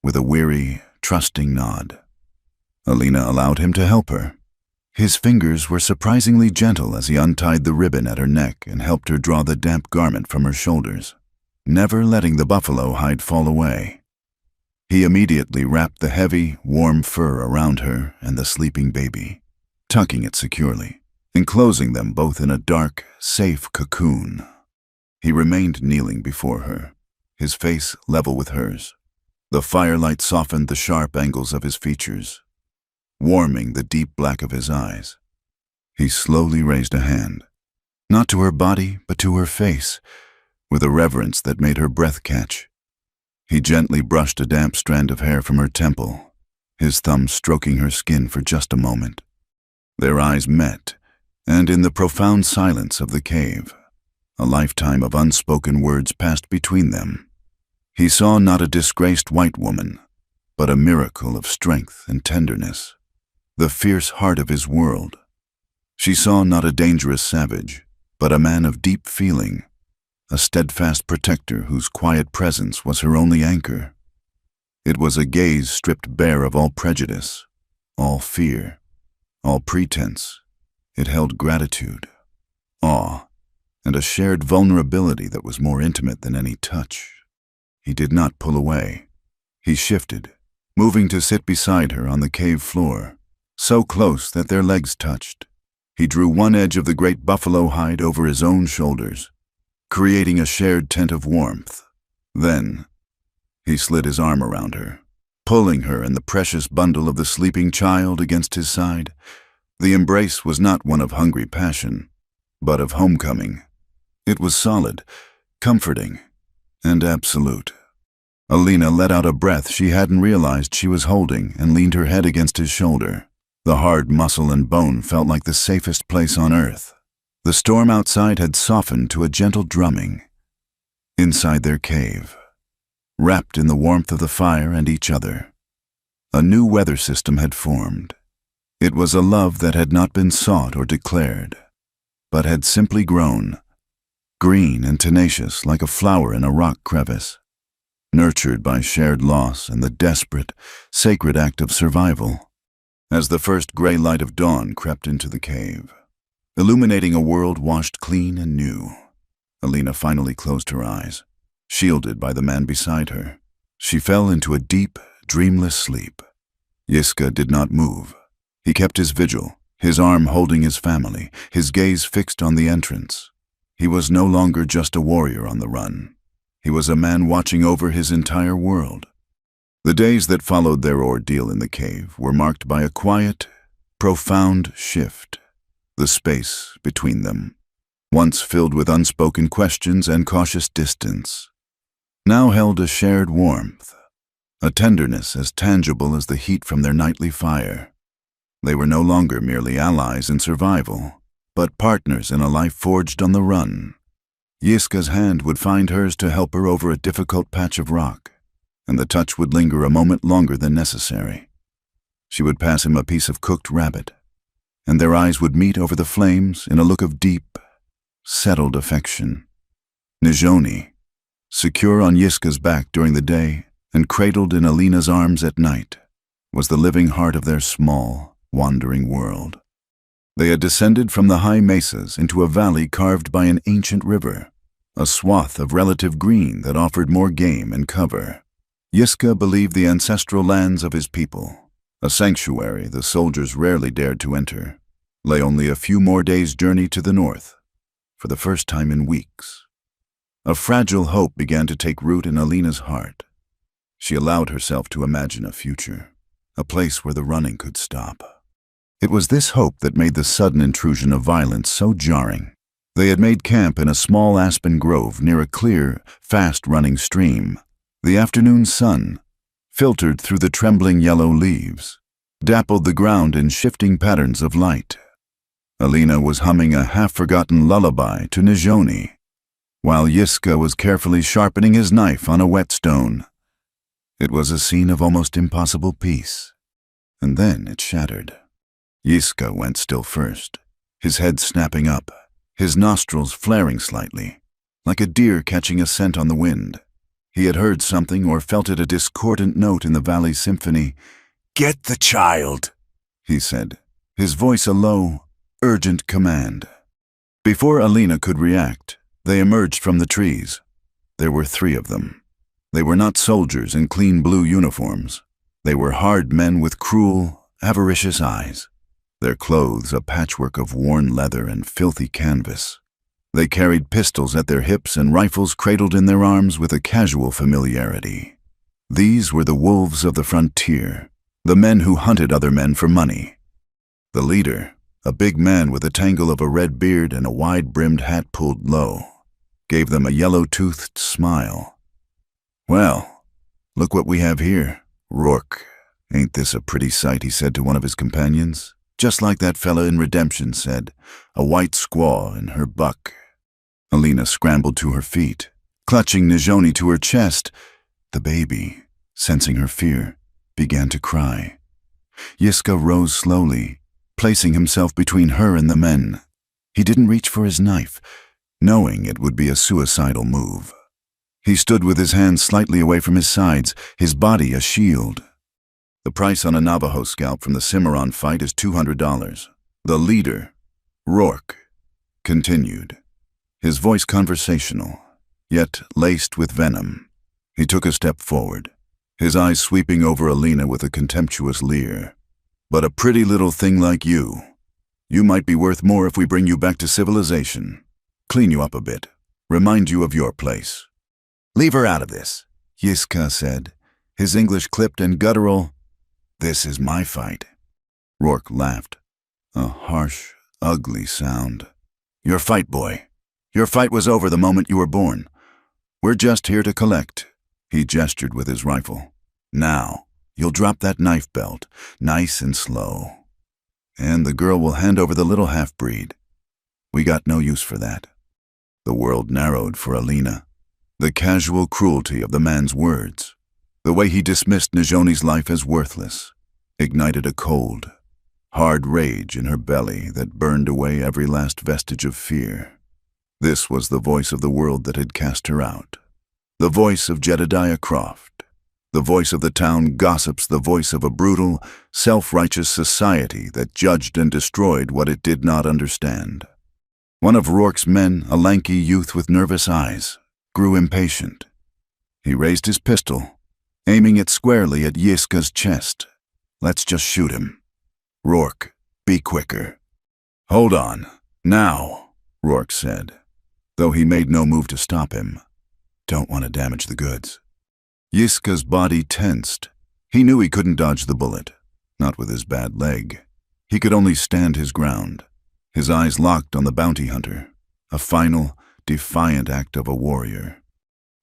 With a weary, trusting nod, Alina allowed him to help her. His fingers were surprisingly gentle as he untied the ribbon at her neck and helped her draw the damp garment from her shoulders, never letting the buffalo hide fall away. He immediately wrapped the heavy, warm fur around her and the sleeping baby, tucking it securely, enclosing them both in a dark, safe cocoon. He remained kneeling before her, his face level with hers. The firelight softened the sharp angles of his features, warming the deep black of his eyes. He slowly raised a hand, not to her body, but to her face, with a reverence that made her breath catch. He gently brushed a damp strand of hair from her temple, his thumb stroking her skin for just a moment. Their eyes met, and in the profound silence of the cave, a lifetime of unspoken words passed between them. He saw not a disgraced white woman, but a miracle of strength and tenderness, the fierce heart of his world. She saw not a dangerous savage, but a man of deep feeling, a steadfast protector whose quiet presence was her only anchor. It was a gaze stripped bare of all prejudice, all fear, all pretense. It held gratitude, awe, and a shared vulnerability that was more intimate than any touch. He did not pull away. He shifted, moving to sit beside her on the cave floor, so close that their legs touched. He drew one edge of the great buffalo hide over his own shoulders, creating a shared tent of warmth. Then, he slid his arm around her, pulling her and the precious bundle of the sleeping child against his side. The embrace was not one of hungry passion, but of homecoming. It was solid, comforting, and absolute. Alina let out a breath she hadn't realized she was holding and leaned her head against his shoulder. The hard muscle and bone felt like the safest place on earth. The storm outside had softened to a gentle drumming. Inside their cave, wrapped in the warmth of the fire and each other, a new weather system had formed. It was a love that had not been sought or declared, but had simply grown, green and tenacious like a flower in a rock crevice, nurtured by shared loss and the desperate, sacred act of survival. As the first gray light of dawn crept into the cave, illuminating a world washed clean and new, Alina finally closed her eyes. Shielded by the man beside her, she fell into a deep, dreamless sleep. Yiska did not move. He kept his vigil, his arm holding his family, his gaze fixed on the entrance. He was no longer just a warrior on the run. He was a man watching over his entire world. The days that followed their ordeal in the cave were marked by a quiet, profound shift. The space between them, once filled with unspoken questions and cautious distance, now held a shared warmth, a tenderness as tangible as the heat from their nightly fire. They were no longer merely allies in survival, but partners in a life forged on the run. Yiska's hand would find hers to help her over a difficult patch of rock, and the touch would linger a moment longer than necessary. She would pass him a piece of cooked rabbit, and their eyes would meet over the flames in a look of deep, settled affection. Nijoni, secure on Yiska's back during the day and cradled in Alina's arms at night, was the living heart of their small, wandering world. They had descended from the high mesas into a valley carved by an ancient river, a swath of relative green that offered more game and cover. Yiska believed the ancestral lands of his people, a sanctuary the soldiers rarely dared to enter, lay only a few more days' journey to the north, for the first time in weeks. A fragile hope began to take root in Alina's heart. She allowed herself to imagine a future, a place where the running could stop. It was this hope that made the sudden intrusion of violence so jarring. They had made camp in a small aspen grove near a clear, fast-running stream. The afternoon sun, filtered through the trembling yellow leaves, dappled the ground in shifting patterns of light. Alina was humming a half-forgotten lullaby to Nijoni, while Yiska was carefully sharpening his knife on a whetstone. It was a scene of almost impossible peace, and then it shattered. Yiska went still first, his head snapping up, his nostrils flaring slightly, like a deer catching a scent on the wind. He had heard something or felt it, a discordant note in the valley symphony. "Get the child," he said, his voice a low, urgent command. Before Alina could react, they emerged from the trees. There were 3 of them. They were not soldiers in clean blue uniforms. They were hard men with cruel, avaricious eyes, their clothes a patchwork of worn leather and filthy canvas. They carried pistols at their hips and rifles cradled in their arms with a casual familiarity. These were the wolves of the frontier, the men who hunted other men for money. The leader, a big man with a tangle of a red beard and a wide-brimmed hat pulled low, gave them a yellow-toothed smile. "Well, look what we have here, Rourke. Ain't this a pretty sight?" he said to one of his companions. Just like that fella in Redemption said, a white squaw and her buck. Alina scrambled to her feet, clutching Nijoni to her chest. The baby, sensing her fear, began to cry. Yiska rose slowly, placing himself between her and the men. He didn't reach for his knife, knowing it would be a suicidal move. He stood with his hands slightly away from his sides, his body a shield. The price on a Navajo scalp from the Cimarron fight is $200. The leader, Rourke, continued, his voice conversational, yet laced with venom. He took a step forward, his eyes sweeping over Alina with a contemptuous leer. "But a pretty little thing like you might be worth more if we bring you back to civilization, clean you up a bit, remind you of your place." "Leave her out of this," Yiska said, his English clipped and guttural. "This is my fight." Rourke laughed, a harsh, ugly sound. "Your fight, boy. Your fight was over the moment you were born. We're just here to collect, He gestured with his rifle. "Now, you'll drop that knife belt, nice and slow. And the girl will hand over the little half-breed. We got no use for that." The world narrowed for Alina. The casual cruelty of the man's words, the way he dismissed Najoni's life as worthless, ignited a cold, hard rage in her belly that burned away every last vestige of fear. This was the voice of the world that had cast her out. The voice of Jedediah Croft. The voice of the town gossips, the voice of a brutal, self-righteous society that judged and destroyed what it did not understand. One of Rourke's men, a lanky youth with nervous eyes, grew impatient. He raised his pistol, aiming it squarely at Yiska's chest. "Let's just shoot him. Rourke, be quicker." "Hold on. Now," Rourke said, though he made no move to stop him. "Don't want to damage the goods." Yiska's body tensed. He knew he couldn't dodge the bullet, not with his bad leg. He could only stand his ground, his eyes locked on the bounty hunter, a final, defiant act of a warrior.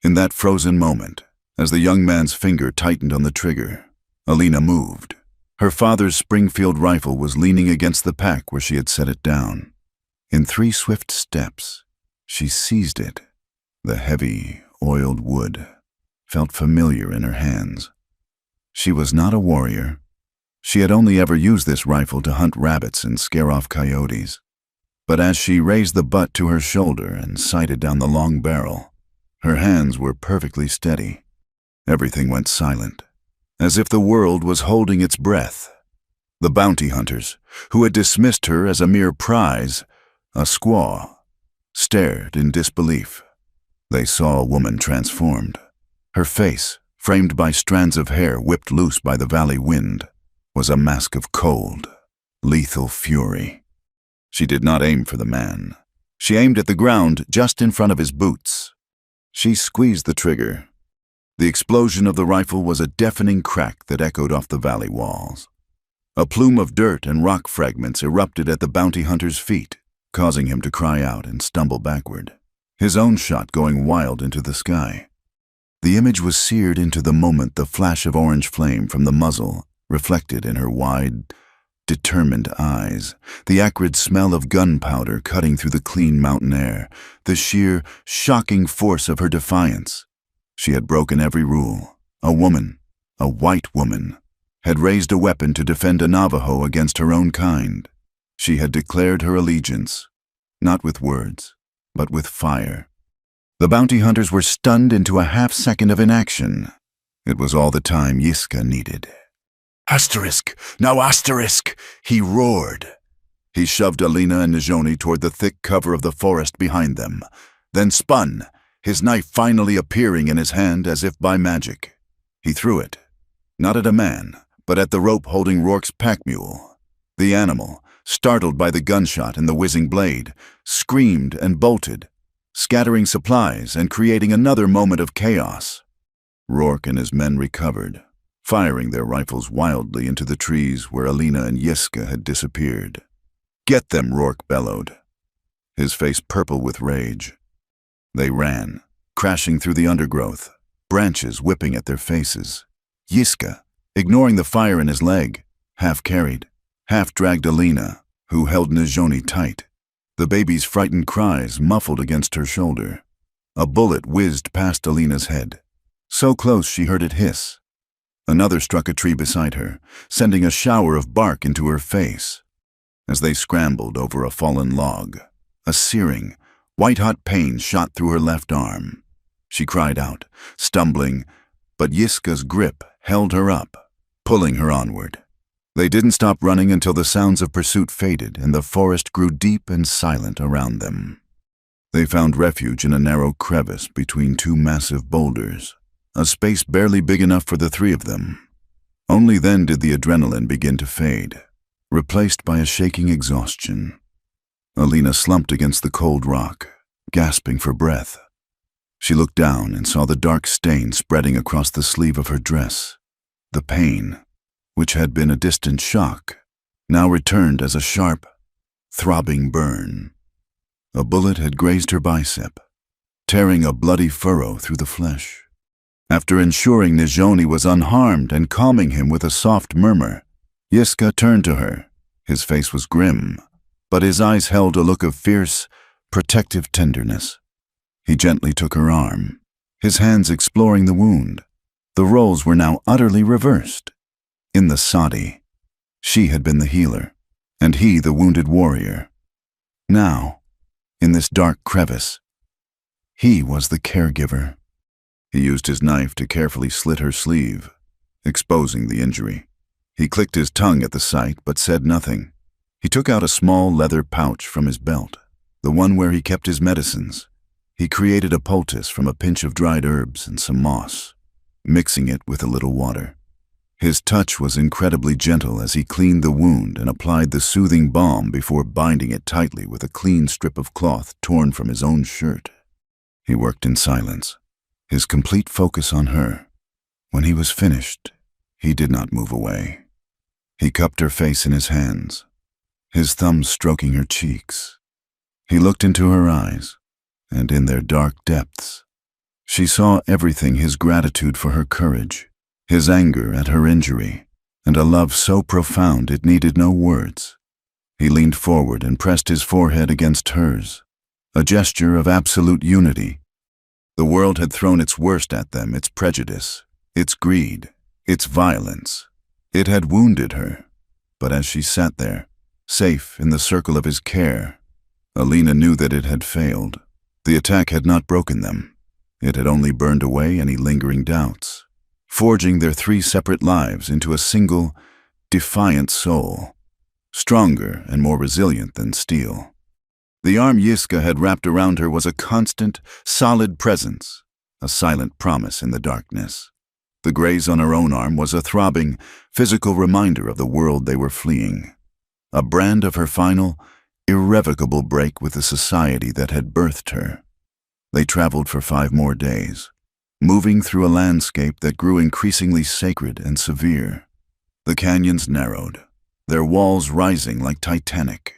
In that frozen moment, as the young man's finger tightened on the trigger, Alina moved. Her father's Springfield rifle was leaning against the pack where she had set it down. In 3 swift steps, she seized it. The heavy, oiled wood felt familiar in her hands. She was not a warrior. She had only ever used this rifle to hunt rabbits and scare off coyotes. But as she raised the butt to her shoulder and sighted down the long barrel, her hands were perfectly steady. Everything went silent, as if the world was holding its breath. The bounty hunters, who had dismissed her as a mere prize, a squaw, stared in disbelief. They saw a woman transformed. Her face, framed by strands of hair whipped loose by the valley wind, was a mask of cold, lethal fury. She did not aim for the man. She aimed at the ground just in front of his boots. She squeezed the trigger. The explosion of the rifle was a deafening crack that echoed off the valley walls. A plume of dirt and rock fragments erupted at the bounty hunter's feet, causing him to cry out and stumble backward, his own shot going wild into the sky. The image was seared into the moment the flash of orange flame from the muzzle reflected in her wide, determined eyes, the acrid smell of gunpowder cutting through the clean mountain air, the sheer, shocking force of her defiance. She had broken every rule. A woman, a white woman, had raised a weapon to defend a Navajo against her own kind. She had declared her allegiance, not with words, but with fire. The bounty hunters were stunned into a half-second of inaction. It was all the time Yiska needed. "Asterisk! Now asterisk!" he roared. He shoved Alina and Najoni toward the thick cover of the forest behind them, then spun, his knife finally appearing in his hand as if by magic. He threw it, not at a man, but at the rope holding Rourke's pack mule. The animal, startled by the gunshot and the whizzing blade, screamed and bolted, scattering supplies and creating another moment of chaos. Rourke and his men recovered, firing their rifles wildly into the trees where Alina and Yiska had disappeared. "Get them," Rourke bellowed, his face purple with rage. They ran, crashing through the undergrowth, branches whipping at their faces. Yiska, ignoring the fire in his leg, half-carried, half-dragged Alina, who held Najoni tight. The baby's frightened cries muffled against her shoulder. A bullet whizzed past Alina's head, so close she heard it hiss. Another struck a tree beside her, sending a shower of bark into her face. As they scrambled over a fallen log, a searing, white-hot pain shot through her left arm. She cried out, stumbling, but Yiska's grip held her up, pulling her onward. They didn't stop running until the sounds of pursuit faded and the forest grew deep and silent around them. They found refuge in a narrow crevice between 2 massive boulders, a space barely big enough for the 3 of them. Only then did the adrenaline begin to fade, replaced by a shaking exhaustion. Alina slumped against the cold rock, gasping for breath. She looked down and saw the dark stain spreading across the sleeve of her dress. The pain, which had been a distant shock, now returned as a sharp, throbbing burn. A bullet had grazed her bicep, tearing a bloody furrow through the flesh. After ensuring Nijoni was unharmed and calming him with a soft murmur, Yiska turned to her. His face was grim, but his eyes held a look of fierce, protective tenderness. He gently took her arm, his hands exploring the wound. The roles were now utterly reversed. In the sati, she had been the healer, and he the wounded warrior. Now, in this dark crevice, he was the caregiver. He used his knife to carefully slit her sleeve, exposing the injury. He clicked his tongue at the sight, but said nothing. He took out a small leather pouch from his belt, the one where he kept his medicines. He created a poultice from a pinch of dried herbs and some moss, mixing it with a little water. His touch was incredibly gentle as he cleaned the wound and applied the soothing balm before binding it tightly with a clean strip of cloth torn from his own shirt. He worked in silence, his complete focus on her. When he was finished, he did not move away. He cupped her face in his hands, his thumbs stroking her cheeks. He looked into her eyes, and in their dark depths, she saw everything: his gratitude for her courage, his anger at her injury, and a love so profound it needed no words. He leaned forward and pressed his forehead against hers, a gesture of absolute unity. The world had thrown its worst at them, its prejudice, its greed, its violence. It had wounded her, but as she sat there, safe in the circle of his care, Alina knew that it had failed. The attack had not broken them. It had only burned away any lingering doubts, forging their three separate lives into a single, defiant soul, stronger and more resilient than steel. The arm Yiska had wrapped around her was a constant, solid presence, a silent promise in the darkness. The graze on her own arm was a throbbing, physical reminder of the world they were fleeing, a brand of her final, irrevocable break with the society that had birthed her. They traveled for 5 more days, moving through a landscape that grew increasingly sacred and severe. The canyons narrowed, their walls rising like titanic,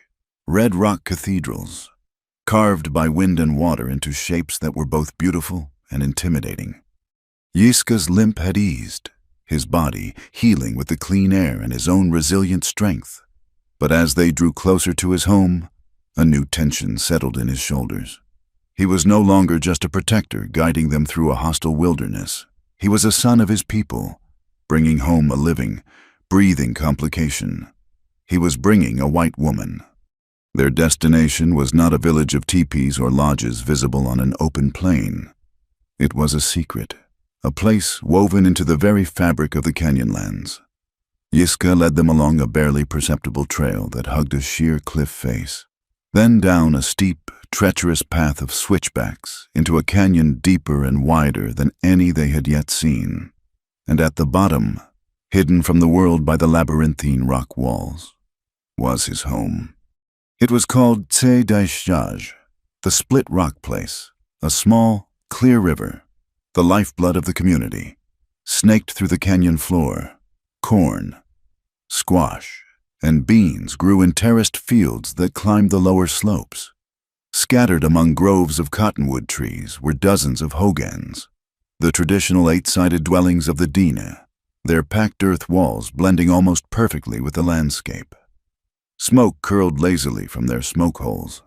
red rock cathedrals, carved by wind and water into shapes that were both beautiful and intimidating. Yiska's limp had eased, his body healing with the clean air and his own resilient strength. But as they drew closer to his home, a new tension settled in his shoulders. He was no longer just a protector guiding them through a hostile wilderness. He was a son of his people, bringing home a living, breathing complication. He was bringing a white woman. Their destination was not a village of teepees or lodges visible on an open plain. It was a secret, a place woven into the very fabric of the canyonlands. Yiska led them along a barely perceptible trail that hugged a sheer cliff face, then down a steep, treacherous path of switchbacks into a canyon deeper and wider than any they had yet seen. And at the bottom, hidden from the world by the labyrinthine rock walls, was his home. It was called Tse Daishaj, the Split Rock Place, a small, clear river, the lifeblood of the community. Snaked through the canyon floor, corn, squash, and beans grew in terraced fields that climbed the lower slopes. Scattered among groves of cottonwood trees were dozens of hogans, the traditional 8-sided dwellings of the Dina, their packed earth walls blending almost perfectly with the landscape. Smoke curled lazily from their smoke holes,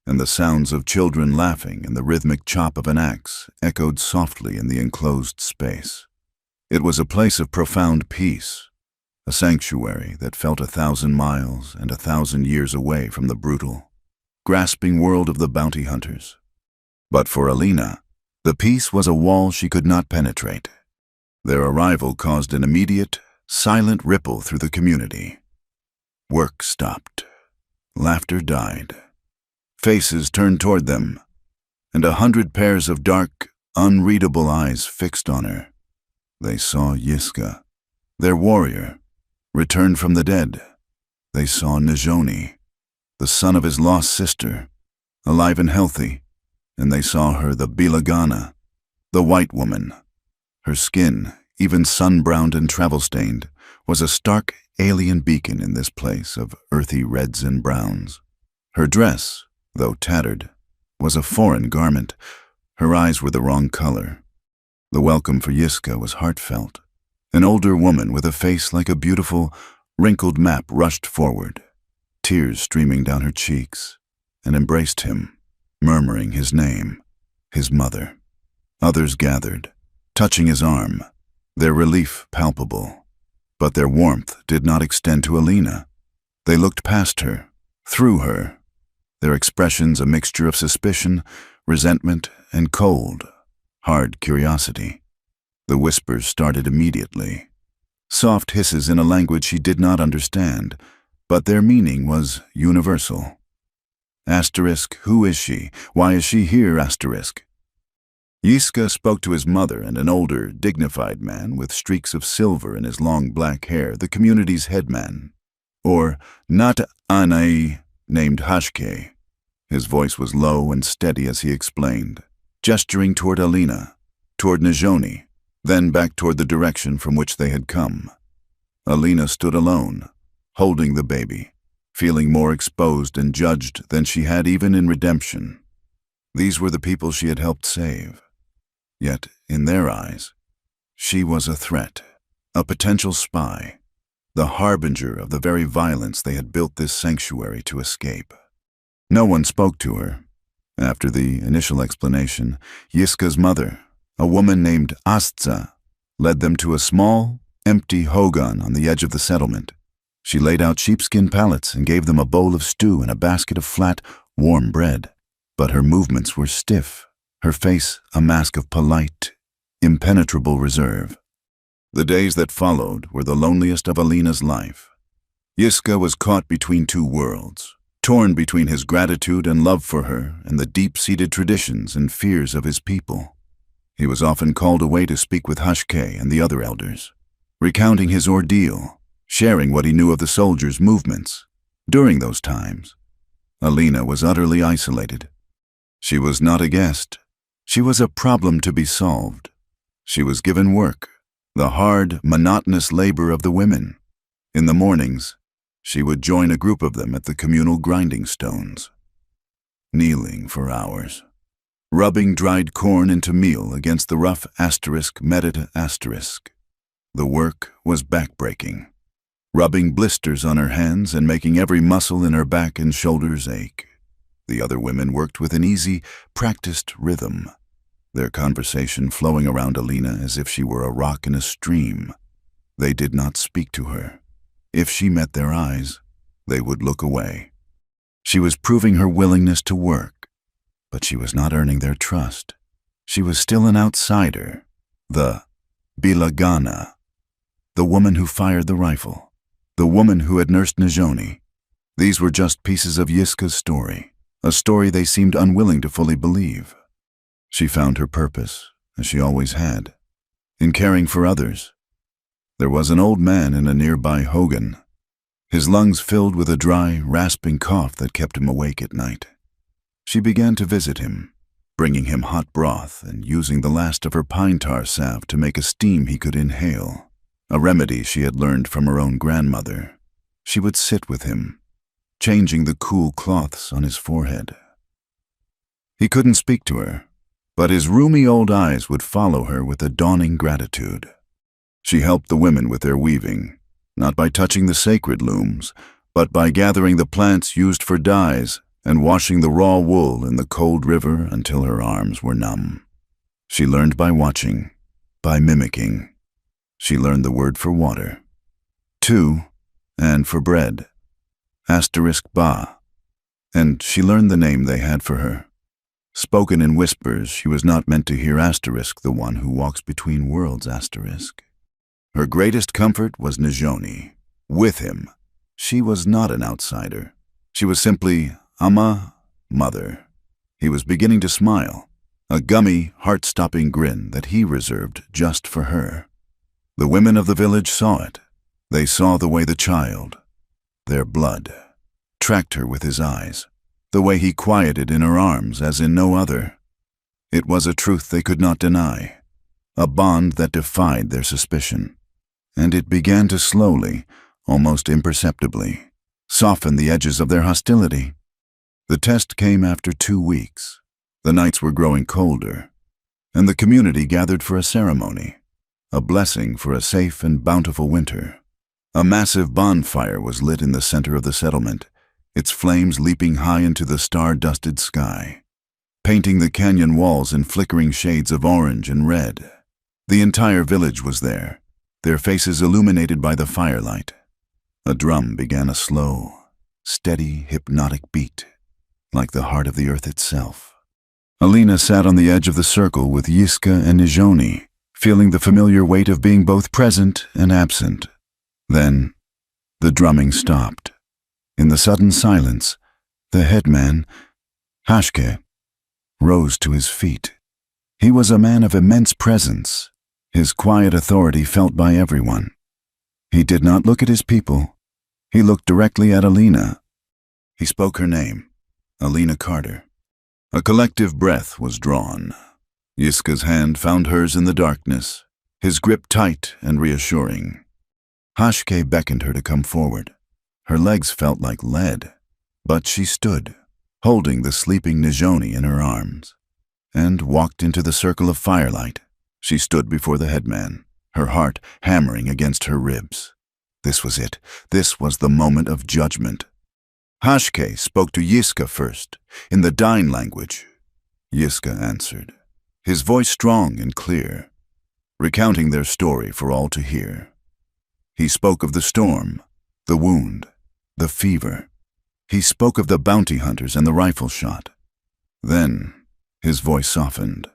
and the sounds of children laughing and the rhythmic chop of an axe echoed softly in the enclosed space. It was a place of profound peace, a sanctuary that felt 1,000 miles and 1,000 years away from the brutal, grasping world of the bounty hunters. But for Alina, the peace was a wall she could not penetrate. Their arrival caused an immediate, silent ripple through the community. Work stopped. Laughter died. Faces turned toward them, and 100 pairs of dark, unreadable eyes fixed on her. They saw Yiska, their warrior, returned from the dead. They saw Nijoni, the son of his lost sister, alive and healthy, and they saw her, the Bilagana, the white woman. Her skin, even sun-browned and travel-stained, was a stark alien beacon in this place of earthy reds and browns. Her dress, though tattered, was a foreign garment. Her eyes were the wrong color. The welcome for Yiska was heartfelt. An older woman with a face like a beautiful, wrinkled map rushed forward, tears streaming down her cheeks, and embraced him, murmuring his name, his mother. Others gathered, touching his arm, their relief palpable. But their warmth did not extend to Alina. They looked past her, through her, their expressions a mixture of suspicion, resentment, and cold, hard curiosity. The whispers started immediately. Soft hisses in a language she did not understand, but their meaning was universal. Asterisk, who is she? Why is she here? Asterisk. Yiska spoke to his mother and an older, dignified man with streaks of silver in his long black hair, the community's headman, or Nat Anai, named Hashke. His voice was low and steady as he explained, gesturing toward Alina, toward Najoni, then back toward the direction from which they had come. Alina stood alone, holding the baby, feeling more exposed and judged than she had even in redemption. These were the people she had helped save. Yet, in their eyes, she was a threat, a potential spy, the harbinger of the very violence they had built this sanctuary to escape. No one spoke to her. After the initial explanation, Yiska's mother, a woman named Astza, led them to a small, empty hogan on the edge of the settlement. She laid out sheepskin pallets and gave them a bowl of stew and a basket of flat, warm bread. But her movements were stiff, her face a mask of polite, impenetrable reserve. The days that followed were the loneliest of Alina's life. Yiska was caught between two worlds, torn between his gratitude and love for her and the deep-seated traditions and fears of his people. He was often called away to speak with Hashke and the other elders, recounting his ordeal, sharing what he knew of the soldiers' movements. During those times, Alina was utterly isolated. She was not a guest. She was a problem to be solved. She was given work, the hard, monotonous labor of the women. In the mornings, she would join a group of them at the communal grinding stones, kneeling for hours, rubbing dried corn into meal against the rough meted asterisk. The work was backbreaking, rubbing blisters on her hands and making every muscle in her back and shoulders ache. The other women worked with an easy, practiced rhythm, their conversation flowing around Alina as if she were a rock in a stream. They did not speak to her. If she met their eyes, they would look away. She was proving her willingness to work, but she was not earning their trust. She was still an outsider, the Bilagana, the woman who fired the rifle, the woman who had nursed Najoni. These were just pieces of Yiska's story, a story they seemed unwilling to fully believe. She found her purpose, as she always had, in caring for others. There was an old man in a nearby hogan, his lungs filled with a dry, rasping cough that kept him awake at night. She began to visit him, bringing him hot broth and using the last of her pine tar salve to make a steam he could inhale, a remedy she had learned from her own grandmother. She would sit with him, changing the cool cloths on his forehead. He couldn't speak to her, but his rheumy old eyes would follow her with a dawning gratitude. She helped the women with their weaving, not by touching the sacred looms, but by gathering the plants used for dyes and washing the raw wool in the cold river until her arms were numb. She learned by watching, by mimicking. She learned the word for water, two, and for bread, asterisk ba, and she learned the name they had for her. Spoken in whispers, she was not meant to hear asterisk, the one who walks between worlds asterisk. Her greatest comfort was Najoni. With him, she was not an outsider. She was simply Amma, mother. He was beginning to smile, a gummy, heart-stopping grin that he reserved just for her. The women of the village saw it. They saw the way the child, their blood, tracked her with his eyes, the way he quieted in her arms as in no other. It was a truth they could not deny, a bond that defied their suspicion. And it began to slowly, almost imperceptibly, soften the edges of their hostility. The test came after 2 weeks. The nights were growing colder. and the community gathered for a ceremony, a blessing for a safe and bountiful winter. A massive bonfire was lit in the center of the settlement, its flames leaping high into the star-dusted sky, painting the canyon walls in flickering shades of orange and red. The entire village was there, their faces illuminated by the firelight. A drum began a slow, steady, hypnotic beat, like the heart of the earth itself. Alina sat on the edge of the circle with Yiska and Nijoni, feeling the familiar weight of being both present and absent. Then, the drumming stopped. In the sudden silence, the headman, Hashke, rose to his feet. He was a man of immense presence, his quiet authority felt by everyone. He did not look at his people. He looked directly at Alina. He spoke her name, Alina Carter. A collective breath was drawn. Yiska's hand found hers in the darkness, his grip tight and reassuring. Hashke beckoned her to come forward. Her legs felt like lead, but she stood, holding the sleeping Nijoni in her arms, and walked into the circle of firelight. She stood before the headman, her heart hammering against her ribs. This was it. This was the moment of judgment. Hashke spoke to Yiska first, in the Dine language. Yiska answered, his voice strong and clear, recounting their story for all to hear. He spoke of the storm, the wound, the fever. He spoke of the bounty hunters and the rifle shot. Then, his voice softened.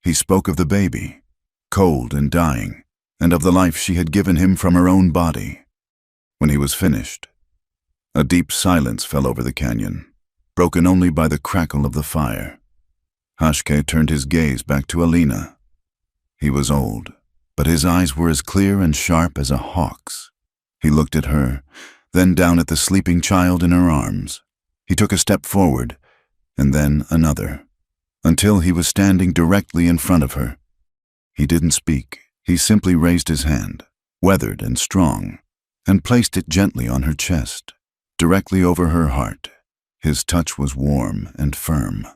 He spoke of the baby, cold and dying, and of the life she had given him from her own body. When he was finished, a deep silence fell over the canyon, broken only by the crackle of the fire. Hashke turned his gaze back to Alina. He was old, but his eyes were as clear and sharp as a hawk's. He looked at her, then down at the sleeping child in her arms. He took a step forward, and then another, until he was standing directly in front of her. He didn't speak. He simply raised his hand, weathered and strong, and placed it gently on her chest, directly over her heart. His touch was warm and firm.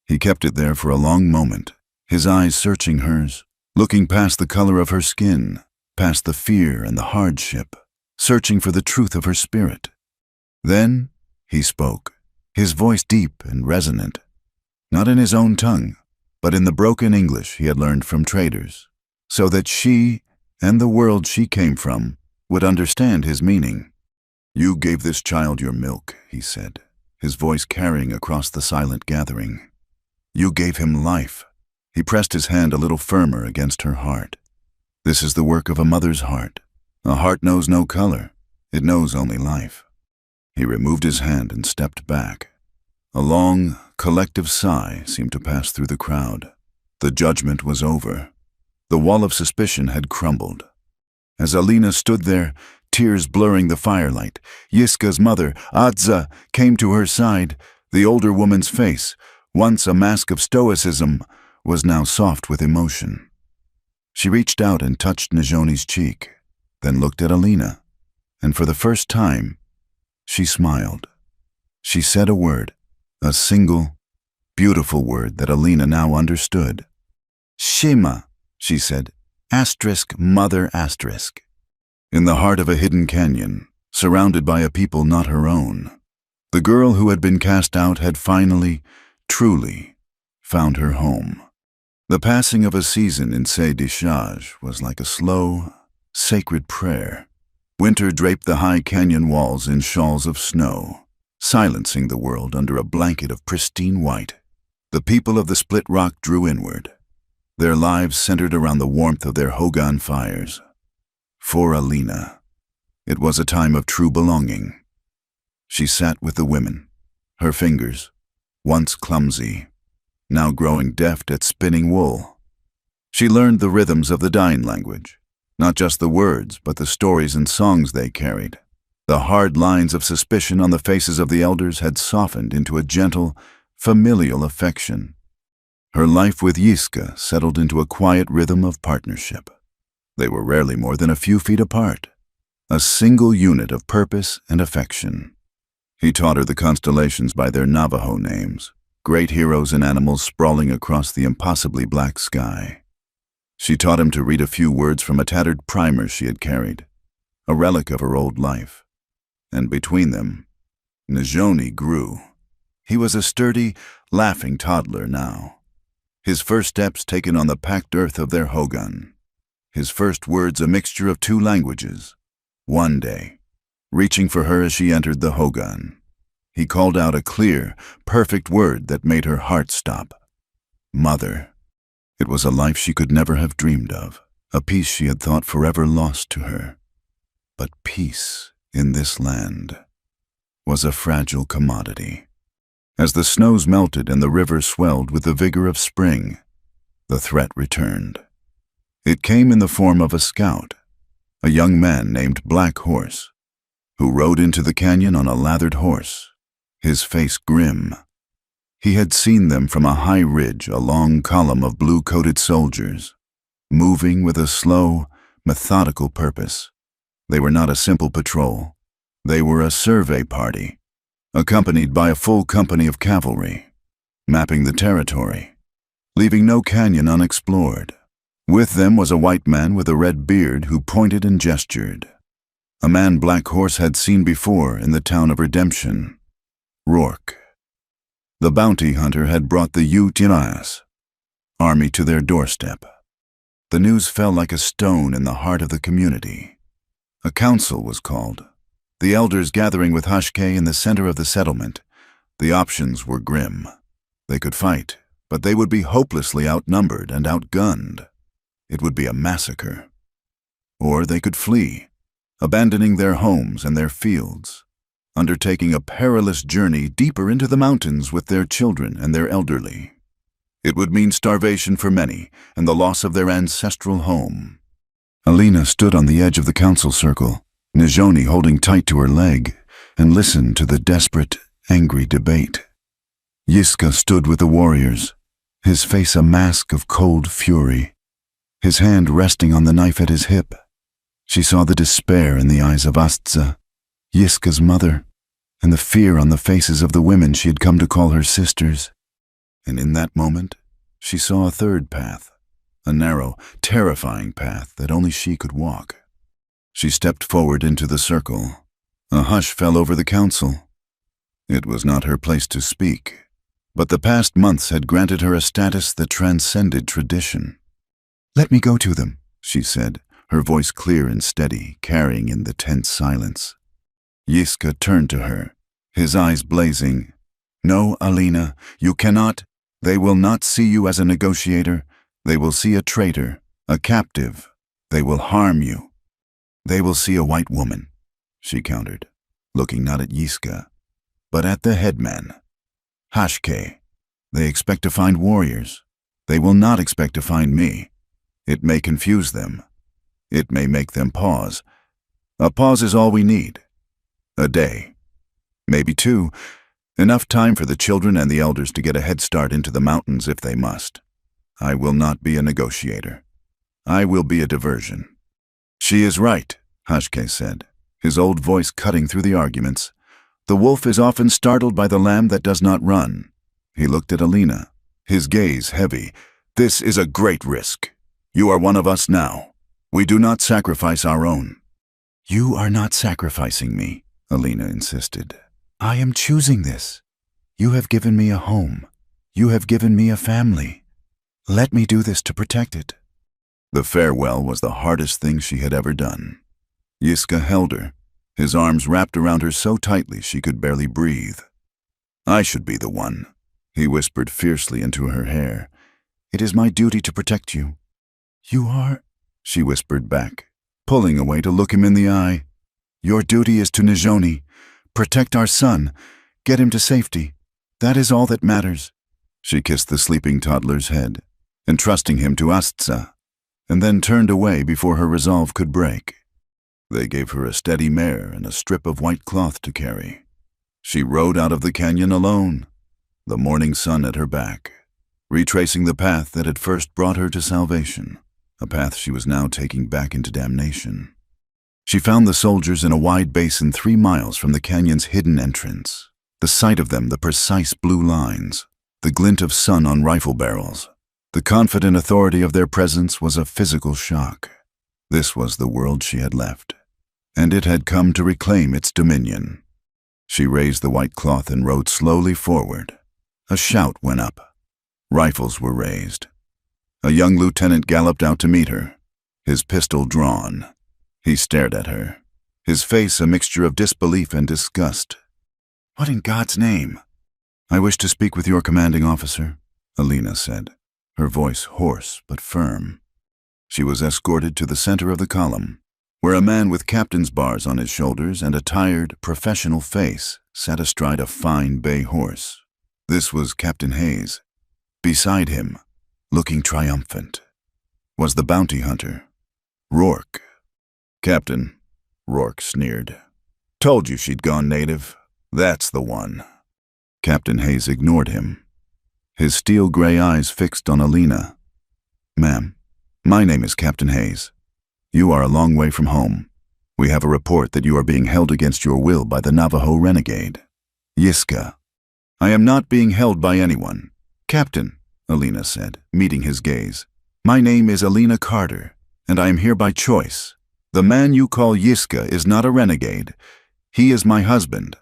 He kept it there for a long moment, his eyes searching hers, looking past the color of her skin, past the fear and the hardship, searching for the truth of her spirit. Then he spoke, his voice deep and resonant, not in his own tongue, but in the broken English he had learned from traders, so that she and the world she came from would understand his meaning. You gave this child your milk, he said, his voice carrying across the silent gathering. You gave him life. He pressed his hand a little firmer against her heart. This is the work of a mother's heart. A heart knows no color. It knows only life. He removed his hand and stepped back. A long, collective sigh seemed to pass through the crowd. The judgment was over. The wall of suspicion had crumbled. As Alina stood there, tears blurring the firelight, Yiska's mother, Adza, came to her side. The older woman's face, once a mask of stoicism, was now soft with emotion. She reached out and touched Nijoni's cheek, then looked at Alina, and for the first time, she smiled. She said a word, a single, beautiful word that Alina now understood. Shema, she said, *mother*. In the heart of a hidden canyon, surrounded by a people not her own, the girl who had been cast out had finally, truly, found her home. The passing of a season in Sé-Dishage was like a slow, sacred prayer. Winter draped the high canyon walls in shawls of snow, silencing the world under a blanket of pristine white. The people of the split rock drew inward, their lives centered around the warmth of their hogan fires. For Alina, it was a time of true belonging. She sat with the women, her fingers, once clumsy, now growing deft at spinning wool. She learned the rhythms of the Dine language, not just the words, but the stories and songs they carried. The hard lines of suspicion on the faces of the elders had softened into a gentle, familial affection. Her life with Yiska settled into a quiet rhythm of partnership. They were rarely more than a few feet apart, a single unit of purpose and affection. He taught her the constellations by their Navajo names, great heroes and animals sprawling across the impossibly black sky. She taught him to read a few words from a tattered primer she had carried, a relic of her old life. And between them, Najoni grew. He was a sturdy, laughing toddler now. His first steps taken on the packed earth of their hogan. His first words a mixture of two languages. One day, reaching for her as she entered the hogan, he called out a clear, perfect word that made her heart stop. Mother. It was a life she could never have dreamed of, a peace she had thought forever lost to her. But peace in this land was a fragile commodity. As the snows melted and the river swelled with the vigor of spring, the threat returned. It came in the form of a scout, a young man named Black Horse, who rode into the canyon on a lathered horse, his face grim. He had seen them from a high ridge, a long column of blue-coated soldiers, moving with a slow, methodical purpose. They were not a simple patrol. They were a survey party, accompanied by a full company of cavalry, mapping the territory, leaving no canyon unexplored. With them was a white man with a red beard who pointed and gestured. A man Black Horse had seen before in the town of Redemption, Rourke. The bounty hunter had brought the Untamed army to their doorstep. The news fell like a stone in the heart of the community. A council was called, the elders gathering with Hashke in the center of the settlement. The options were grim. They could fight, but they would be hopelessly outnumbered and outgunned. It would be a massacre. Or they could flee, abandoning their homes and their fields, undertaking a perilous journey deeper into the mountains with their children and their elderly. It would mean starvation for many and the loss of their ancestral home. Alina stood on the edge of the council circle, Najoni holding tight to her leg, and listened to the desperate, angry debate. Yiska stood with the warriors, his face a mask of cold fury, his hand resting on the knife at his hip. She saw the despair in the eyes of Astza, Yiska's mother, and the fear on the faces of the women she had come to call her sisters. And in that moment, she saw a third path, a narrow, terrifying path that only she could walk. She stepped forward into the circle. A hush fell over the council. It was not her place to speak, but the past months had granted her a status that transcended tradition. "Let me go to them," she said, her voice clear and steady, carrying in the tense silence. Yiska turned to her, his eyes blazing. "No, Alina, you cannot. They will not see you as a negotiator. They will see a traitor, a captive. They will harm you. They will see a white woman," she countered, looking not at Yiska, but at the headman. "Hashke. They expect to find warriors. They will not expect to find me. It may confuse them. It may make them pause. A pause is all we need. A day. Maybe two. Enough time for the children and the elders to get a head start into the mountains if they must. I will not be a negotiator. I will be a diversion." "She is right," Hashke said, his old voice cutting through the arguments. "The wolf is often startled by the lamb that does not run." He looked at Alina, his gaze heavy. "This is a great risk. You are one of us now. We do not sacrifice our own." "You are not sacrificing me," Alina insisted. "I am choosing this. You have given me a home. You have given me a family. Let me do this to protect it." The farewell was the hardest thing she had ever done. Yiska held her, his arms wrapped around her so tightly she could barely breathe. "I should be the one," he whispered fiercely into her hair. "It is my duty to protect you." "You are," she whispered back, pulling away to look him in the eye. "Your duty is to Najoni. Protect our son. Get him to safety. That is all that matters." She kissed the sleeping toddler's head, entrusting him to Astza, and then turned away before her resolve could break. They gave her a steady mare and a strip of white cloth to carry. She rode out of the canyon alone, the morning sun at her back, retracing the path that had first brought her to salvation, a path she was now taking back into damnation. She found the soldiers in a wide basin 3 miles from the canyon's hidden entrance, the sight of them the precise blue lines, the glint of sun on rifle barrels. The confident authority of their presence was a physical shock. This was the world she had left, and it had come to reclaim its dominion. She raised the white cloth and rode slowly forward. A shout went up. Rifles were raised. A young lieutenant galloped out to meet her, his pistol drawn. He stared at her, his face a mixture of disbelief and disgust. "What in God's name?" "I wish to speak with your commanding officer," Alina said, her voice hoarse but firm. She was escorted to the center of the column, where a man with captain's bars on his shoulders and a tired, professional face sat astride a fine bay horse. This was Captain Hayes. Beside him, looking triumphant, was the bounty hunter, Rourke. "Captain," Rourke sneered. "Told you she'd gone native. That's the one." Captain Hayes ignored him, his steel-gray eyes fixed on Alina. "Ma'am, my name is Captain Hayes. You are a long way from home. We have a report that you are being held against your will by the Navajo renegade, Yiska." "I am not being held by anyone, Captain," Alina said, meeting his gaze. "My name is Alina Carter, and I am here by choice. The man you call Yiska is not a renegade. He is my husband."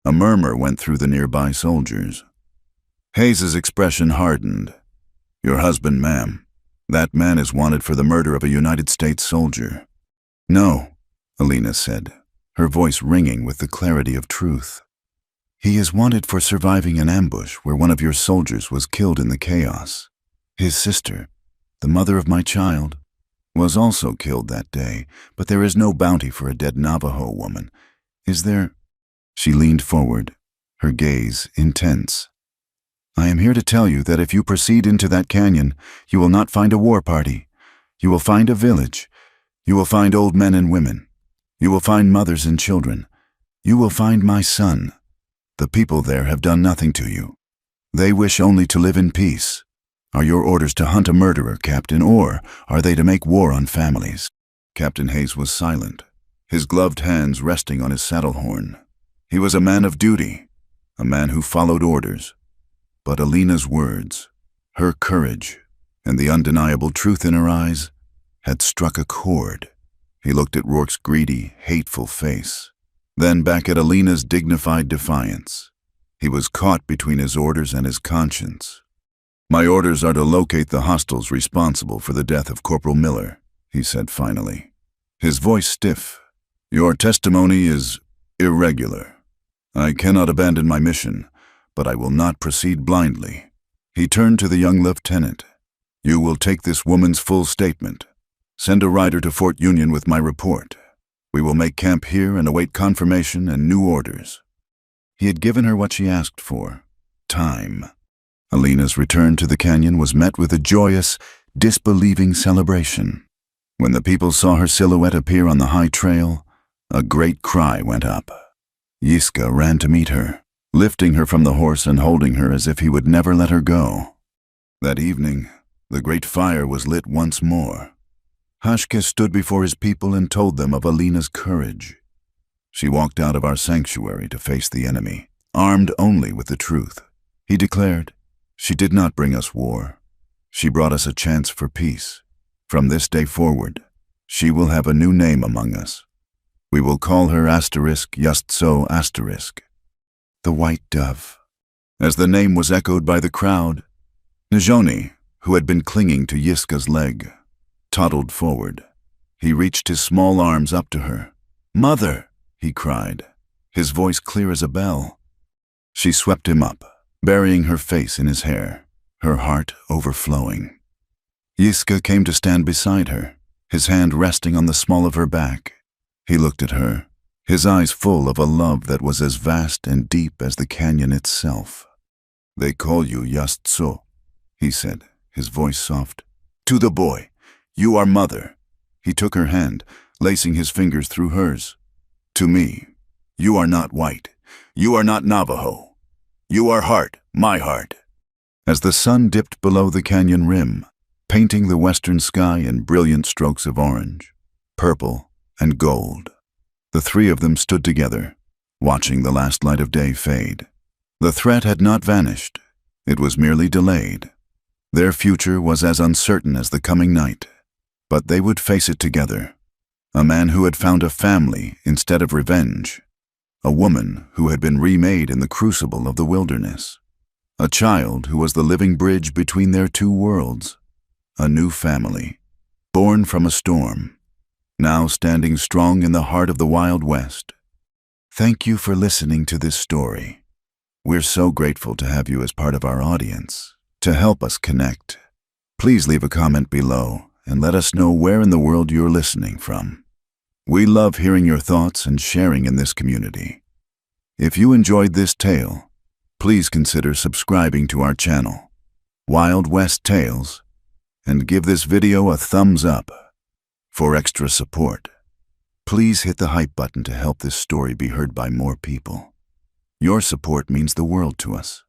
A murmur went through the nearby soldiers. Hayes's expression hardened. "Your husband, ma'am. That man is wanted for the murder of a United States soldier." "No," Alina said, her voice ringing with the clarity of truth. "He is wanted for surviving an ambush where one of your soldiers was killed in the chaos. His sister, the mother of my child, was also killed that day, but there is no bounty for a dead Navajo woman. Is there?" She leaned forward, her gaze intense. "I am here to tell you that if you proceed into that canyon, you will not find a war party. You will find a village. You will find old men and women. You will find mothers and children. You will find my son. The people there have done nothing to you. They wish only to live in peace. Are your orders to hunt a murderer, Captain, or are they to make war on families?" Captain Hayes was silent, his gloved hands resting on his saddle horn. He was a man of duty, a man who followed orders. But Alina's words, her courage, and the undeniable truth in her eyes had struck a chord. He looked at Rourke's greedy, hateful face, then back at Alina's dignified defiance. He was caught between his orders and his conscience. "My orders are to locate the hostiles responsible for the death of Corporal Miller," he said finally, his voice stiff. "Your testimony is irregular. I cannot abandon my mission, but I will not proceed blindly." He turned to the young lieutenant. "You will take this woman's full statement. Send a rider to Fort Union with my report. We will make camp here and await confirmation and new orders." He had given her what she asked for: time. Alina's return to the canyon was met with a joyous, disbelieving celebration. When the people saw her silhouette appear on the high trail, a great cry went up. Yiska ran to meet her, lifting her from the horse and holding her as if he would never let her go. That evening, the great fire was lit once more. Hashke stood before his people and told them of Alina's courage. She walked out of our sanctuary to face the enemy, armed only with the truth. He declared, "She did not bring us war. She brought us a chance for peace. From this day forward, she will have a new name among us. We will call her *Yustso*, the White Dove." As the name was echoed by the crowd, Njoni, who had been clinging to Yiska's leg, toddled forward. He reached his small arms up to her. "Mother!" he cried, his voice clear as a bell. She swept him up, burying her face in his hair, her heart overflowing. Yiska came to stand beside her, his hand resting on the small of her back. He looked at her, his eyes full of a love that was as vast and deep as the canyon itself. "They call you Yustso," he said, his voice soft. "To the boy, you are mother." He took her hand, lacing his fingers through hers. "To me, you are not white. You are not Navajo. You are heart, my heart." As the sun dipped below the canyon rim, painting the western sky in brilliant strokes of orange, purple, and gold, the three of them stood together, watching the last light of day fade. The threat had not vanished. It was merely delayed. Their future was as uncertain as the coming night, but they would face it together. A man who had found a family instead of revenge. A woman who had been remade in the crucible of the wilderness. A child who was the living bridge between their two worlds. A new family, born from a storm, now standing strong in the heart of the Wild West. Thank you for listening to this story. We're so grateful to have you as part of our audience. To help us connect, please leave a comment below and let us know where in the world you're listening from. We love hearing your thoughts and sharing in this community. If you enjoyed this tale, please consider subscribing to our channel, Wild West Tales, and give this video a thumbs up. For extra support, please hit the hype button to help this story be heard by more people. Your support means the world to us.